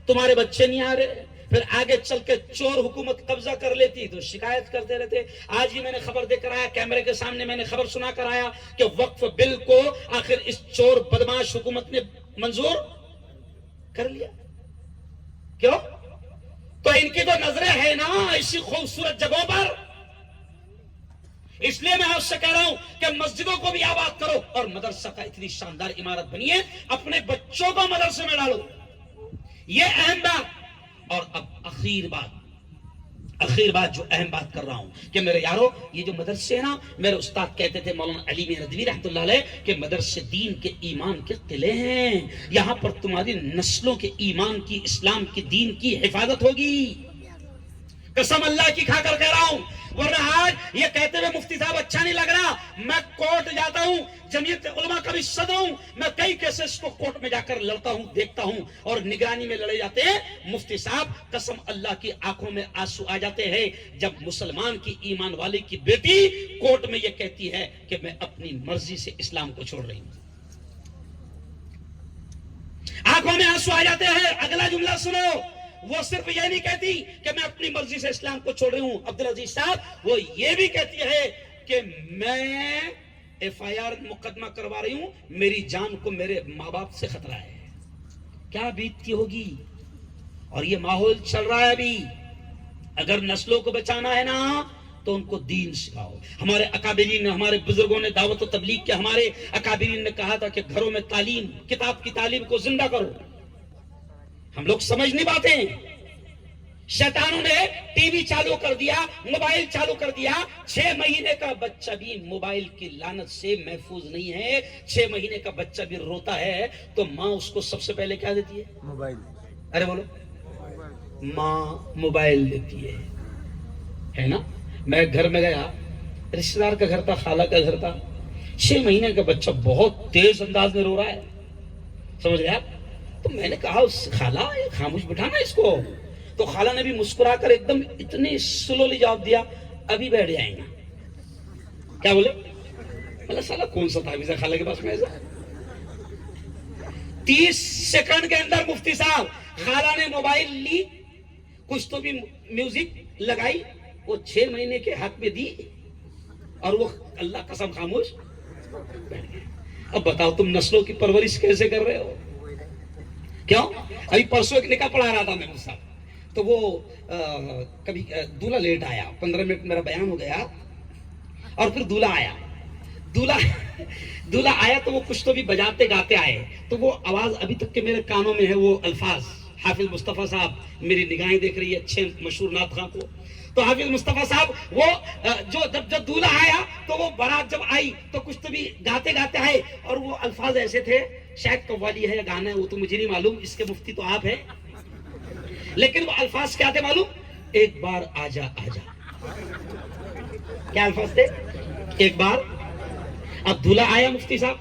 A: تمہارے بچے نہیں آ رہے. پھر آگے چل کے چور حکومت قبضہ کر لیتی تو شکایت کرتے رہتے. آج ہی میں نے خبر دے کر آیا, کیمرے کے سامنے میں نے خبر سنا کر آیا کہ وقف بل کو آخر اس چور بدماش حکومت نے منظور کر لیا. کیوں؟ تو ان کی تو نظریں ہیں نا اسی خوبصورت جگہوں پر. اس لیے میں آپ سے کہہ رہا ہوں کہ مسجدوں کو بھی آباد کرو اور مدرسہ کا اتنی شاندار عمارت بنی ہے, اپنے بچوں کو مدرسے میں ڈالو. یہ اہم بات. اور اب آخر بات جو اہم بات کر رہا ہوں کہ میرے یارو, یہ جو مدرسے ہیں نا, میرے استاد کہتے تھے مولانا علی میاں ندوی رحمۃ اللہ علیہ کہ مدرسے دین کے ایمان کے قلعے ہیں. یہاں پر تمہاری نسلوں کے ایمان کی, اسلام کی, دین کی حفاظت ہوگی. قسم اللہ کی کھا کر کہہ رہا ہوں. ورنہ آج یہ کہتے ہوئے مفتی صاحب اچھا نہیں لگ رہا, میں کورٹ جاتا ہوں, جمعیت علماء کا بھی صدر ہوں, میں کئی کیسز کو کورٹ میں جا کر لڑتا ہوں, دیکھتا ہوں, اور نگرانی میں لڑے جاتے ہیں. مفتی صاحب قسم اللہ کی آنکھوں میں آنسو آ جاتے ہیں جب مسلمان کی, ایمان والے کی بیٹی کورٹ میں یہ کہتی ہے کہ میں اپنی مرضی سے اسلام کو چھوڑ رہی ہوں. آنکھوں میں آنسو آ جاتے ہیں. اگلا جملہ سنو, وہ صرف یہ نہیں کہتی کہ میں اپنی مرضی سے اسلام کو چھوڑ رہی ہوں عبدالعزیز صاحب, وہ یہ بھی کہتی ہے کہ میں ایف آئی آر مقدمہ کروا رہی ہوں, میری جان کو میرے ماں باپ سے خطرہ ہے. کیا بیتتی ہوگی. اور یہ ماحول چل رہا ہے ابھی. اگر نسلوں کو بچانا ہے نا تو ان کو دین سکھاؤ. ہمارے اکابرین نے, ہمارے بزرگوں نے دعوت و تبلیغ کے, ہمارے اکابرین نے کہا تھا کہ گھروں میں تعلیم, کتاب کی تعلیم کو زندہ کرو. ہم لوگ سمجھ نہیں پاتے ہیں. شیطانوں نے ٹی وی چالو کر دیا, موبائل چالو کر دیا. 6 مہینے کا بچہ بھی موبائل کی لعنت سے محفوظ نہیں ہے. 6 مہینے کا بچہ بھی روتا ہے تو ماں اس کو سب سے پہلے کیا دیتی ہے؟ موبائل. ارے بولو, ماں موبائل دیتی ہے نا. میں گھر میں گیا, رشتہ دار کا گھر تھا, خالہ کا گھر تھا. 6 مہینے کا بچہ بہت تیز انداز میں رو رہا ہے, سمجھ گیا. تو میں نے کہا خالہ خاموش بٹھانا اس کو. تو خالہ نے بھی مسکرا کر ایک دم اتنی سلولی جواب دیا, ابھی بیٹھ جائیں گا. کیا بولے؟ اللہ سالہ کون سا تعویذ ہے خالہ کے پاس میں ایسا. 30 سیکنڈ کے اندر مفتی صاحب خالہ نے موبائل لی, کچھ تو بھی میوزک لگائی, وہ 6 مہینے کے ہاتھ میں دی اور وہ اللہ قسم خاموش بیٹھ گئے. اب بتاؤ تم نسلوں کی پرورش کیسے کر رہے ہو؟ کیوں؟ ابھی پرسوں ایک نکاح پڑھا رہا تھا میں اس صاحب, تو وہ کبھی دولہا لیٹ آیا, 15 منٹ میرا بیان ہو گیا اور پھر دولہا آیا. دولہا آیا تو وہ کچھ تو بھی بجاتے گاتے آئے, تو وہ آواز ابھی تک کے میرے کانوں میں ہے, وہ الفاظ. حافظ مصطفیٰ صاحب, میری نگاہیں دیکھ رہی ہے اچھے مشہور نعت خواں کو. تو حافظ مصطفیٰ صاحب وہ جو جب دولہا آیا تو وہ بارات جب آئی تو کچھ تو بھی گاتے گاتے آئے, اور وہ الفاظ ایسے تھے, شاید قوالی ہے یا گانا ہے وہ تو مجھے نہیں معلوم, اس کے مفتی تو آپ ہیں, لیکن وہ الفاظ کیا تھے معلوم؟ ایک بار آجا آجا. کیا الفاظ تھے؟ ایک بار. اب دولہا آیا مفتی صاحب,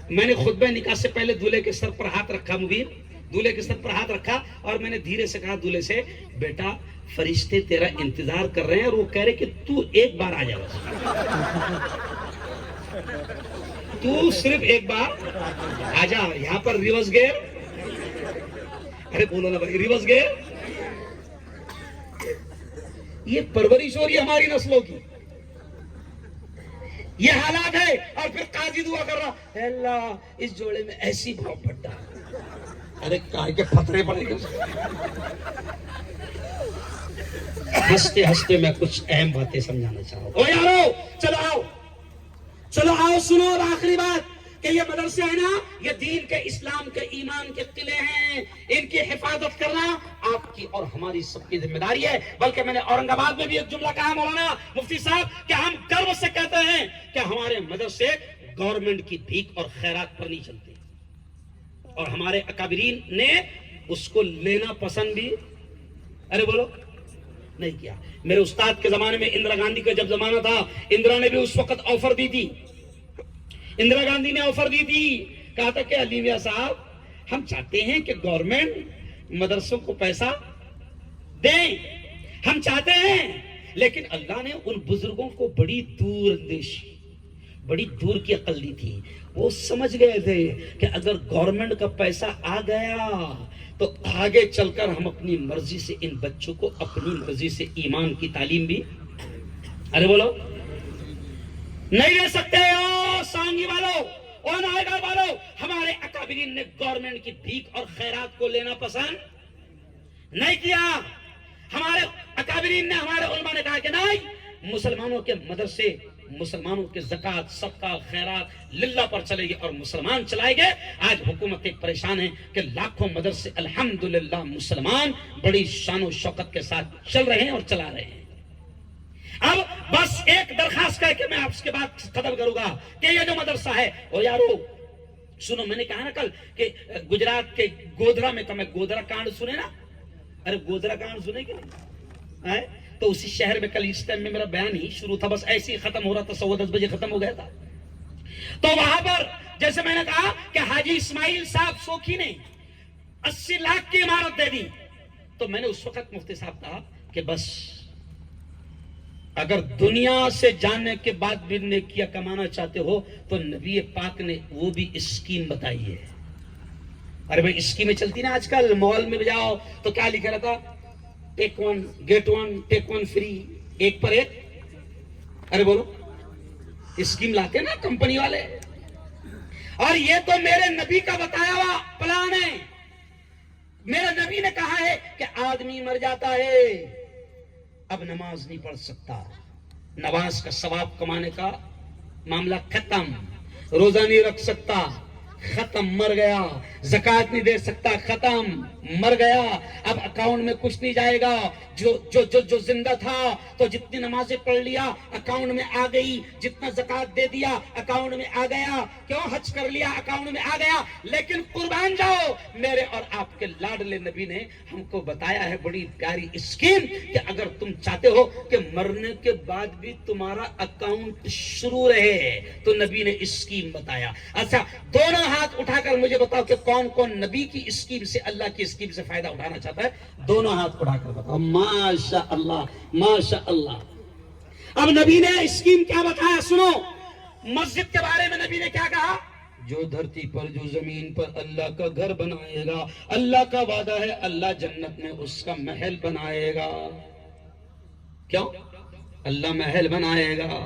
A: میں نے خطبہ نکاح سے پہلے دولہے کے سر پر ہاتھ رکھا, مبین دولہے کے سر پر ہاتھ رکھا, اور میں نے دھیرے سے کہا دولہے سے, بیٹا فرشتے تیرا انتظار کر رہے ہیں اور وہ کہہ رہے کہ تو ایک بار آ جا, تو صرف ایک بار آ جا. یہاں پر ریورس گیئر, ارے بولو نا بھائی, ریورس گیئر. یہ پرورش ہو رہی ہے ہماری نسلوں کی, یہ حالات ہے. اور پھر قاضی دعا کر رہا, اے اللہ اس جوڑے میں ایسی محبت ڈال. ارے کائے کے پتھرے پڑے گے. ہنستے ہنستے میں کچھ اہم باتیں سمجھانا چاہ رہا ہوں. او یارو چلو آؤ سنو. اور آخری بات کہ یہ مدرسے ہیں نا, یہ دین کے, اسلام کے, ایمان کے قلعے ہیں. ان کی حفاظت کرنا آپ کی اور ہماری سب کی ذمہ داری ہے. بلکہ میں نے اورنگ آباد میں بھی ایک جملہ کہا مولانا مفتی صاحب کہ ہم گرو سے کہتے ہیں کہ ہمارے مدرسے گورنمنٹ کی بھیک اور خیرات پر نہیں چلتے, اور ہمارے اکابرین نے اس کو لینا پسند بھی, ارے بولو, نہیں کیا. میرے استاد کے زمانے میں اندرا گاندھی کا جب زمانہ تھا, اندرا نے بھی اس وقت آفر دی تھی. اندرا گاندھی نے آفر دی تھی, کہا تھا کہ علی میاں صاحب ہم چاہتے ہیں کہ گورنمنٹ مدرسوں کو پیسہ دے، ہم چاہتے ہیں، لیکن اللہ نے ان بزرگوں کو بڑی دور اندیشی، بڑی دور کی عقل دی تھی. وہ سمجھ گئے تھے کہ اگر گورنمنٹ کا پیسہ آ گیا تو آگے چل کر ہم اپنی مرضی سے ان بچوں کو اپنی مرضی سے ایمان کی تعلیم بھی، ارے بولو، نہیں دے سکتے ہو. سانگی والوں اور نائیگا والوں، ہمارے اکابرین نے گورنمنٹ کی بھیک اور خیرات کو لینا پسند نہیں کیا. ہمارے اکابرین نے، ہمارے علماء نے کہا کہ نہیں، مسلمانوں کے مدرسے، مسلمانوں کے زکوٰۃ، صدقہ، خیرات للہ پر چلے گی اور مسلمان چلائے گئے. آج حکومتیں پریشان ہیں کہ لاکھوں مدرسے الحمدللہ مسلمان بڑی شان و شوکت کے ساتھ چل رہے ہیں اور چلا رہے ہیں. اب بس ایک درخواست کر کے میں آپ کے بعد ختم کروں گا کہ یہ جو مدرسہ ہے، اور یارو سنو، میں نے کہا نا کل کہ گجرات کے گودھرا میں، تو میں گودھرا کانڈ سنے نا، ارے گودھرا کانڈ سنے کہ نہیں؟ تو اسی شہر میں کل اس ٹائم میں میرا بیان ہی شروع تھا، بس ایسے ہی ختم ہو رہا تھا، 10:15 بجے ختم ہو گیا تھا. تو وہاں پر جیسے میں نے کہا کہ حاجی اسماعیل صاحب سوکھی نے 80 لاکھ کی عمارت دے دی، تو میں نے اس وقت مفتی صاحب کہا کہ بس اگر دنیا سے جانے کے بعد بھی نیکیاں کمانا چاہتے ہو تو نبی پاک نے وہ بھی اسکیم بتائی ہے. ارے بھائی اسکیمیں چلتی نا آج کل، مال میں جاؤ تو کیا لکھا رہتا، ٹیک 1 گیٹ 1، ٹیک 1 فری، ایک پر ایک. ارے بولو، اسکیم لاتے نا کمپنی والے. اور یہ تو میرے نبی کا بتایا ہوا پلان ہے. میرے نبی نے کہا ہے کہ آدمی مر جاتا ہے، اب نماز نہیں پڑھ سکتا، نماز کا ثواب کمانے کا معاملہ ختم، روزہ نہیں رکھ سکتا، ختم، مر گیا، زکوٰۃ نہیں دے سکتا، ختم، مر گیا، اب اکاؤنٹ میں کچھ نہیں جائے گا. جو زندہ تھا تو جتنی نمازیں پڑھ لیا اکاؤنٹ میں آ گئی، جتنا زکوٰۃ دے دیا اکاؤنٹ میں آ گیا، کیوں حج کر لیا اکاؤنٹ میں آ گیا. لیکن قربان جاؤ، میرے اور آپ کے لاڈلے نبی نے ہم کو بتایا ہے بڑی پیاری اسکیم کہ اگر تم چاہتے ہو کہ مرنے کے بعد بھی تمہارا اکاؤنٹ شروع رہے تو نبی نے اسکیم بتایا. اچھا، دونوں ہاتھ اٹھا کر مجھے بتاؤ کہ کون کون نبی کی اسکیم سے، اللہ کی اسکیم سے فائدہ اٹھانا چاہتا ہے. دونوں ہاتھ اٹھا کر بتاؤ. ماشاء اللہ، ماشاء اللہ. اب نبی نے اسکیم کیا بتایا سنو. مسجد کے بارے میں نبی نے کیا کہا، جو دھرتی پر، جو زمین پر اللہ کا گھر بنائے گا، اللہ کا وعدہ ہے اللہ جنت میں اس کا محل بنائے گا. کیوں؟ اللہ محل بنائے گا.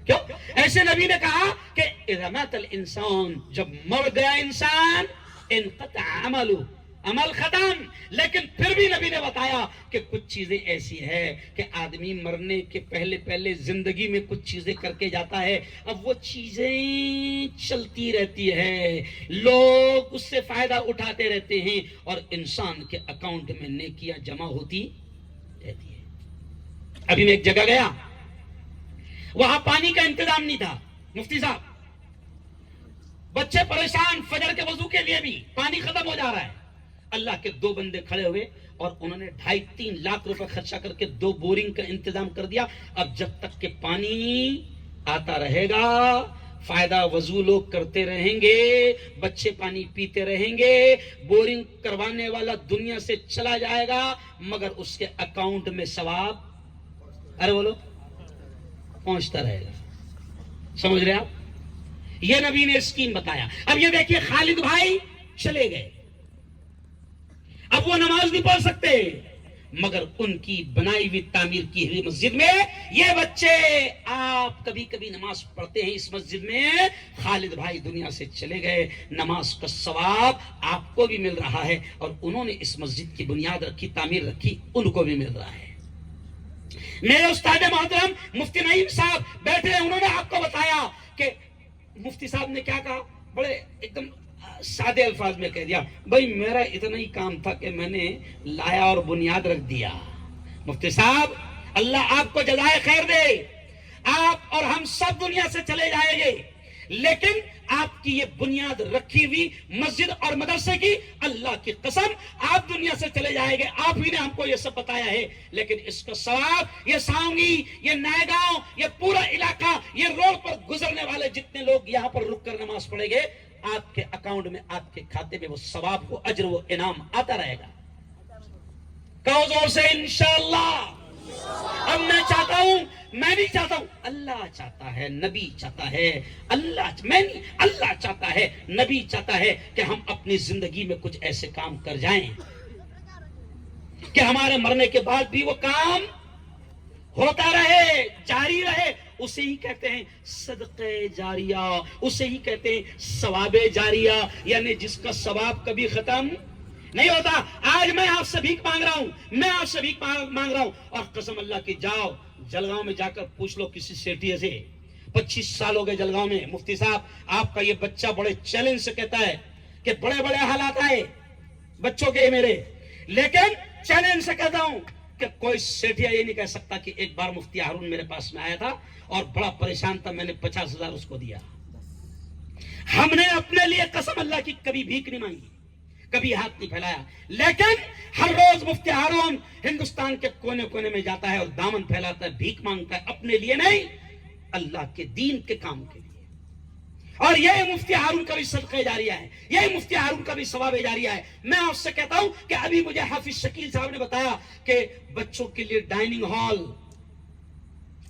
A: کیوں؟ ایسے نبی نے کہا کہ اذا مات الانسان، جب مر گیا انسان، انقطع عملہ، عمل ختم. لیکن پھر بھی نبی نے بتایا کہ کچھ چیزیں ایسی ہے کہ آدمی مرنے کے پہلے زندگی میں کچھ چیزیں کر کے جاتا ہے، اب وہ چیزیں چلتی رہتی ہے، لوگ اس سے فائدہ اٹھاتے رہتے ہیں اور انسان کے اکاؤنٹ میں نیکیاں جمع ہوتی رہتی ہے. ابھی میں ایک جگہ گیا، وہاں پانی کا انتظام نہیں تھا. مفتی صاحب، بچے پریشان، فجر کے وضو کے لیے بھی پانی ختم ہو جا رہا ہے. اللہ کے 2 بندے کھڑے ہوئے اور انہوں نے 2.5-3 لاکھ روپے خرچہ کر کے 2 بورنگ کا انتظام کر دیا. اب جب تک کہ پانی آتا رہے گا، فائدہ وضو لوگ کرتے رہیں گے، بچے پانی پیتے رہیں گے، بورنگ کروانے والا دنیا سے چلا جائے گا مگر اس کے اکاؤنٹ میں ثواب، ارے بولو، پہنچتا رہے گا. سمجھ رہے آپ؟ یہ نبی نے اسکیم بتایا. اب یہ دیکھیے خالد بھائی چلے گئے، اب وہ نماز نہیں پڑھ سکتے مگر ان کی بنائی ہوئی تعمیر کی ہوئی مسجد میں یہ بچے، آپ کبھی کبھی نماز پڑھتے ہیں اس مسجد میں. خالد بھائی دنیا سے چلے گئے، نماز کا ثواب آپ کو بھی مل رہا ہے اور انہوں نے اس مسجد کی بنیاد رکھی، تعمیر رکھی، ان کو بھی مل رہا ہے. میرے استاد محترم مفتی نعیم صاحب بیٹھے، انہوں نے آپ کو بتایا کہ مفتی صاحب نے کیا کہا، بڑے ایک دم سادے الفاظ میں کہہ دیا، بھائی میرا اتنا ہی کام تھا کہ میں نے لایا اور بنیاد رکھ دیا. مفتی صاحب اللہ آپ کو جزائے خیر دے، آپ اور ہم سب دنیا سے چلے جائیں گے لیکن آپ کی یہ بنیاد رکھی ہوئی مسجد اور مدرسے کی، اللہ کی قسم آپ دنیا سے چلے جائیں گے. آپ ہی نے ہم کو یہ سب بتایا ہے لیکن اس کا ثواب یہ سانگی، یہ نائیگاؤں، یہ پورا علاقہ، یہ روڈ پر گزرنے والے جتنے لوگ یہاں پر رک کر نماز پڑھیں گے آپ کے اکاؤنٹ میں آپ کے کھاتے میں وہ ثواب وہ اجر وہ انعام آتا رہے گا. کہو زور سے انشاءاللہ. اب میں چاہتا ہوں, میں نہیں چاہتا ہوں, اللہ چاہتا ہے, نبی چاہتا ہے, اللہ چاہتا ہے, نبی چاہتا ہے کہ ہم اپنی زندگی میں کچھ ایسے کام کر جائیں کہ ہمارے مرنے کے بعد بھی وہ کام ہوتا رہے, جاری رہے. اسے ہی کہتے ہیں صدقہ جاریہ, اسے ہی کہتے ہیں ثواب جاریہ, یعنی جس کا ثواب کبھی ختم نہیں ہوتا. آج میں آپ سے بھیک مانگ رہا ہوں, اور قسم اللہ کی جاؤ جلگاؤں میں جا کر پوچھ لو کسی سیٹھی سے, 25 سال ہو گئے جلگاؤں میں, مفتی صاحب آپ کا یہ بچہ بڑے چیلنج سے کہتا ہے کہ بڑے بڑے حالات آئے بچوں کے میرے, لیکن چیلنج سے کہتا ہوں کہ کوئی سیٹھیا یہ نہیں کہہ سکتا کہ ایک بار مفتی ہارون میرے پاس میں آیا تھا اور بڑا پریشان تھا, میں نے 50,000 اس کو دیا. ہم نے اپنے لیے قسم اللہ کی کبھی بھیک نہیں مانگی, کبھی ہاتھ نہیں پھیلایا, لیکن ہر روز مفتی ہارون ہندوستان کے کونے کونے میں جاتا ہے اور دامن پھیلاتا ہے, بھیک مانگتا ہے, اپنے لیے نہیں, اللہ کے دین کے کام کے لیے. اور یہ مفتی ہارون کا بھی صدقہ جاریہ ہے, یہ مفتی ہارون کا بھی ثواب جاریہ ہے. میں آپ سے کہتا ہوں کہ ابھی مجھے حافظ شکیل صاحب نے بتایا کہ بچوں کے لیے ڈائننگ ہال,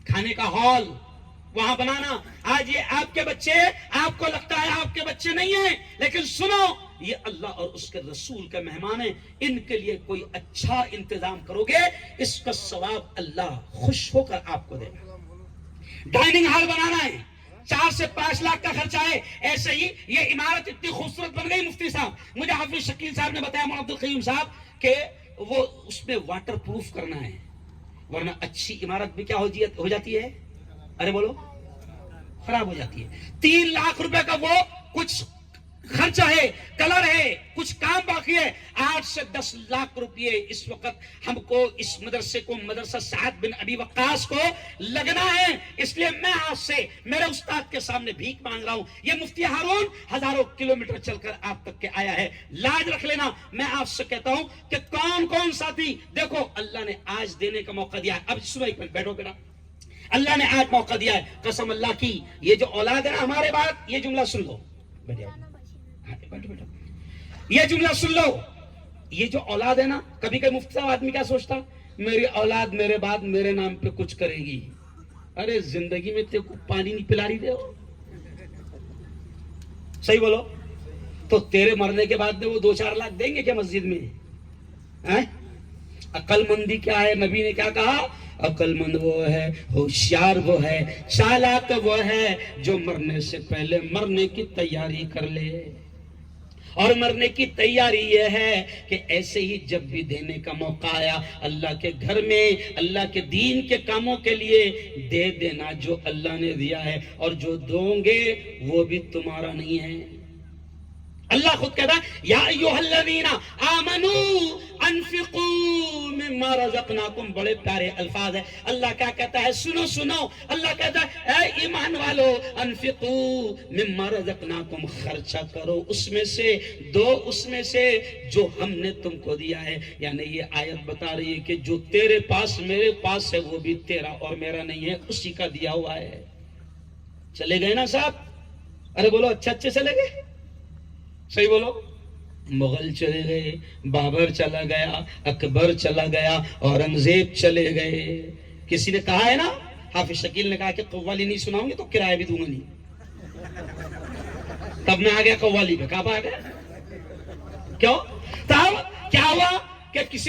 A: کھانے کا ہال وہاں بنانا. آج یہ آپ کے بچے, آپ کو لگتا ہے آپ کے بچے نہیں ہیں, لیکن سنو یہ اللہ اور اس کے رسول کا مہمان ہیں, ان کے لیے کوئی اچھا انتظام کرو گے, اس کا ثواب اللہ خوش ہو کر آپ کو دے گا. ڈائننگ ہال بنانا ہے, 4 سے 5 لاکھ کا خرچہ ہے. ایسے ہی یہ عمارت اتنی خوبصورت بن گئی, مفتی صاحب مجھے حافظ شکیل صاحب نے بتایا, مولانا عبدالقیوم صاحب, کہ وہ اس میں واٹر پروف کرنا ہے, ورنہ اچھی عمارت بھی کیا ہو جاتی ہے, ارے بولو, خراب ہو جاتی ہے. 3 لاکھ روپے کا وہ کچھ خرچہ ہے, کلر ہے, کچھ کام باقی ہے. 8 سے 10 لاکھ روپے اس وقت ہم کو اس مدرسے کو, مدرسہ سعد بن ابی وقاص کو لگنا ہے. اس لیے میں آپ سے میرے استاد کے سامنے بھیک مانگ رہا ہوں. یہ مفتی ہارون ہزاروں کلومیٹر چل کر آپ تک کے آیا ہے, لاج رکھ لینا. میں آپ سے کہتا ہوں کہ کون کون ساتھی, دیکھو اللہ نے آج دینے کا موقع دیا ہے. اب سنو, ایک منٹ بیٹھو بیٹا, اللہ نے آج موقع دیا ہے, قسم اللہ کی. یہ جو اولاد ہے نا ہمارے بعد, یہ جملہ سن لو, یہ جملہ سن لو, یہ جو اولاد ہے نا, کبھی کبھی مفتی صاحب آدمی کیا سوچتا, میری اولاد میرے بعد میرے نام پہ کچھ کرے گی. ارے زندگی میں تیرے کو پانی نہیں پلا رہی دے ہو, صحیح بولو, تو تیرے مرنے کے بعد میں وہ 2-4 لاکھ دیں گے کیا مسجد میں؟ عقل مندی کیا ہے, نبی نے کیا کہا, عقل مند وہ ہے, ہوشیار وہ ہے, چالاک وہ ہے جو مرنے سے پہلے مرنے کی تیاری کر لے. اور مرنے کی تیاری یہ ہے کہ ایسے ہی جب بھی دینے کا موقع آیا اللہ کے گھر میں, اللہ کے دین کے کاموں کے لیے دے دینا جو اللہ نے دیا ہے, اور جو دوں گے وہ بھی تمہارا نہیں ہے. اللہ خود کہتا ہے یا ایھا الذین آمنوا انفقوا مما رزقناکم, بڑے پیارے الفاظ ہیں. اللہ کیا کہتا ہے, سنو سنو, اللہ کہتا ہے اے ایمان والو, انفقوا مما رزقناکم, خرچہ کرو اس میں سے, دو اس میں سے جو ہم نے تم کو دیا ہے. یعنی یہ آیت بتا رہی ہے کہ جو تیرے پاس میرے پاس ہے وہ بھی تیرا اور میرا نہیں ہے, اسی کا دیا ہوا ہے. چلے گئے نا صاحب, ارے بولو اچھے چلے گئے, صحیح بولو. مغل چلے گئے, بابر چلا گیا, اکبر چلا گیا, اورنگزیب چلے گئے. کسی نے کہا ہے نا, حافظ شکیل نے کہا کہ قوالی نہیں سناؤں گے تو کرایہ بھی دوں گا نہیں. تب میں آ گیا قوالی پہ, کہاں پہ آ گیا, کیوں, تب کیا ہوا کہ کسی نے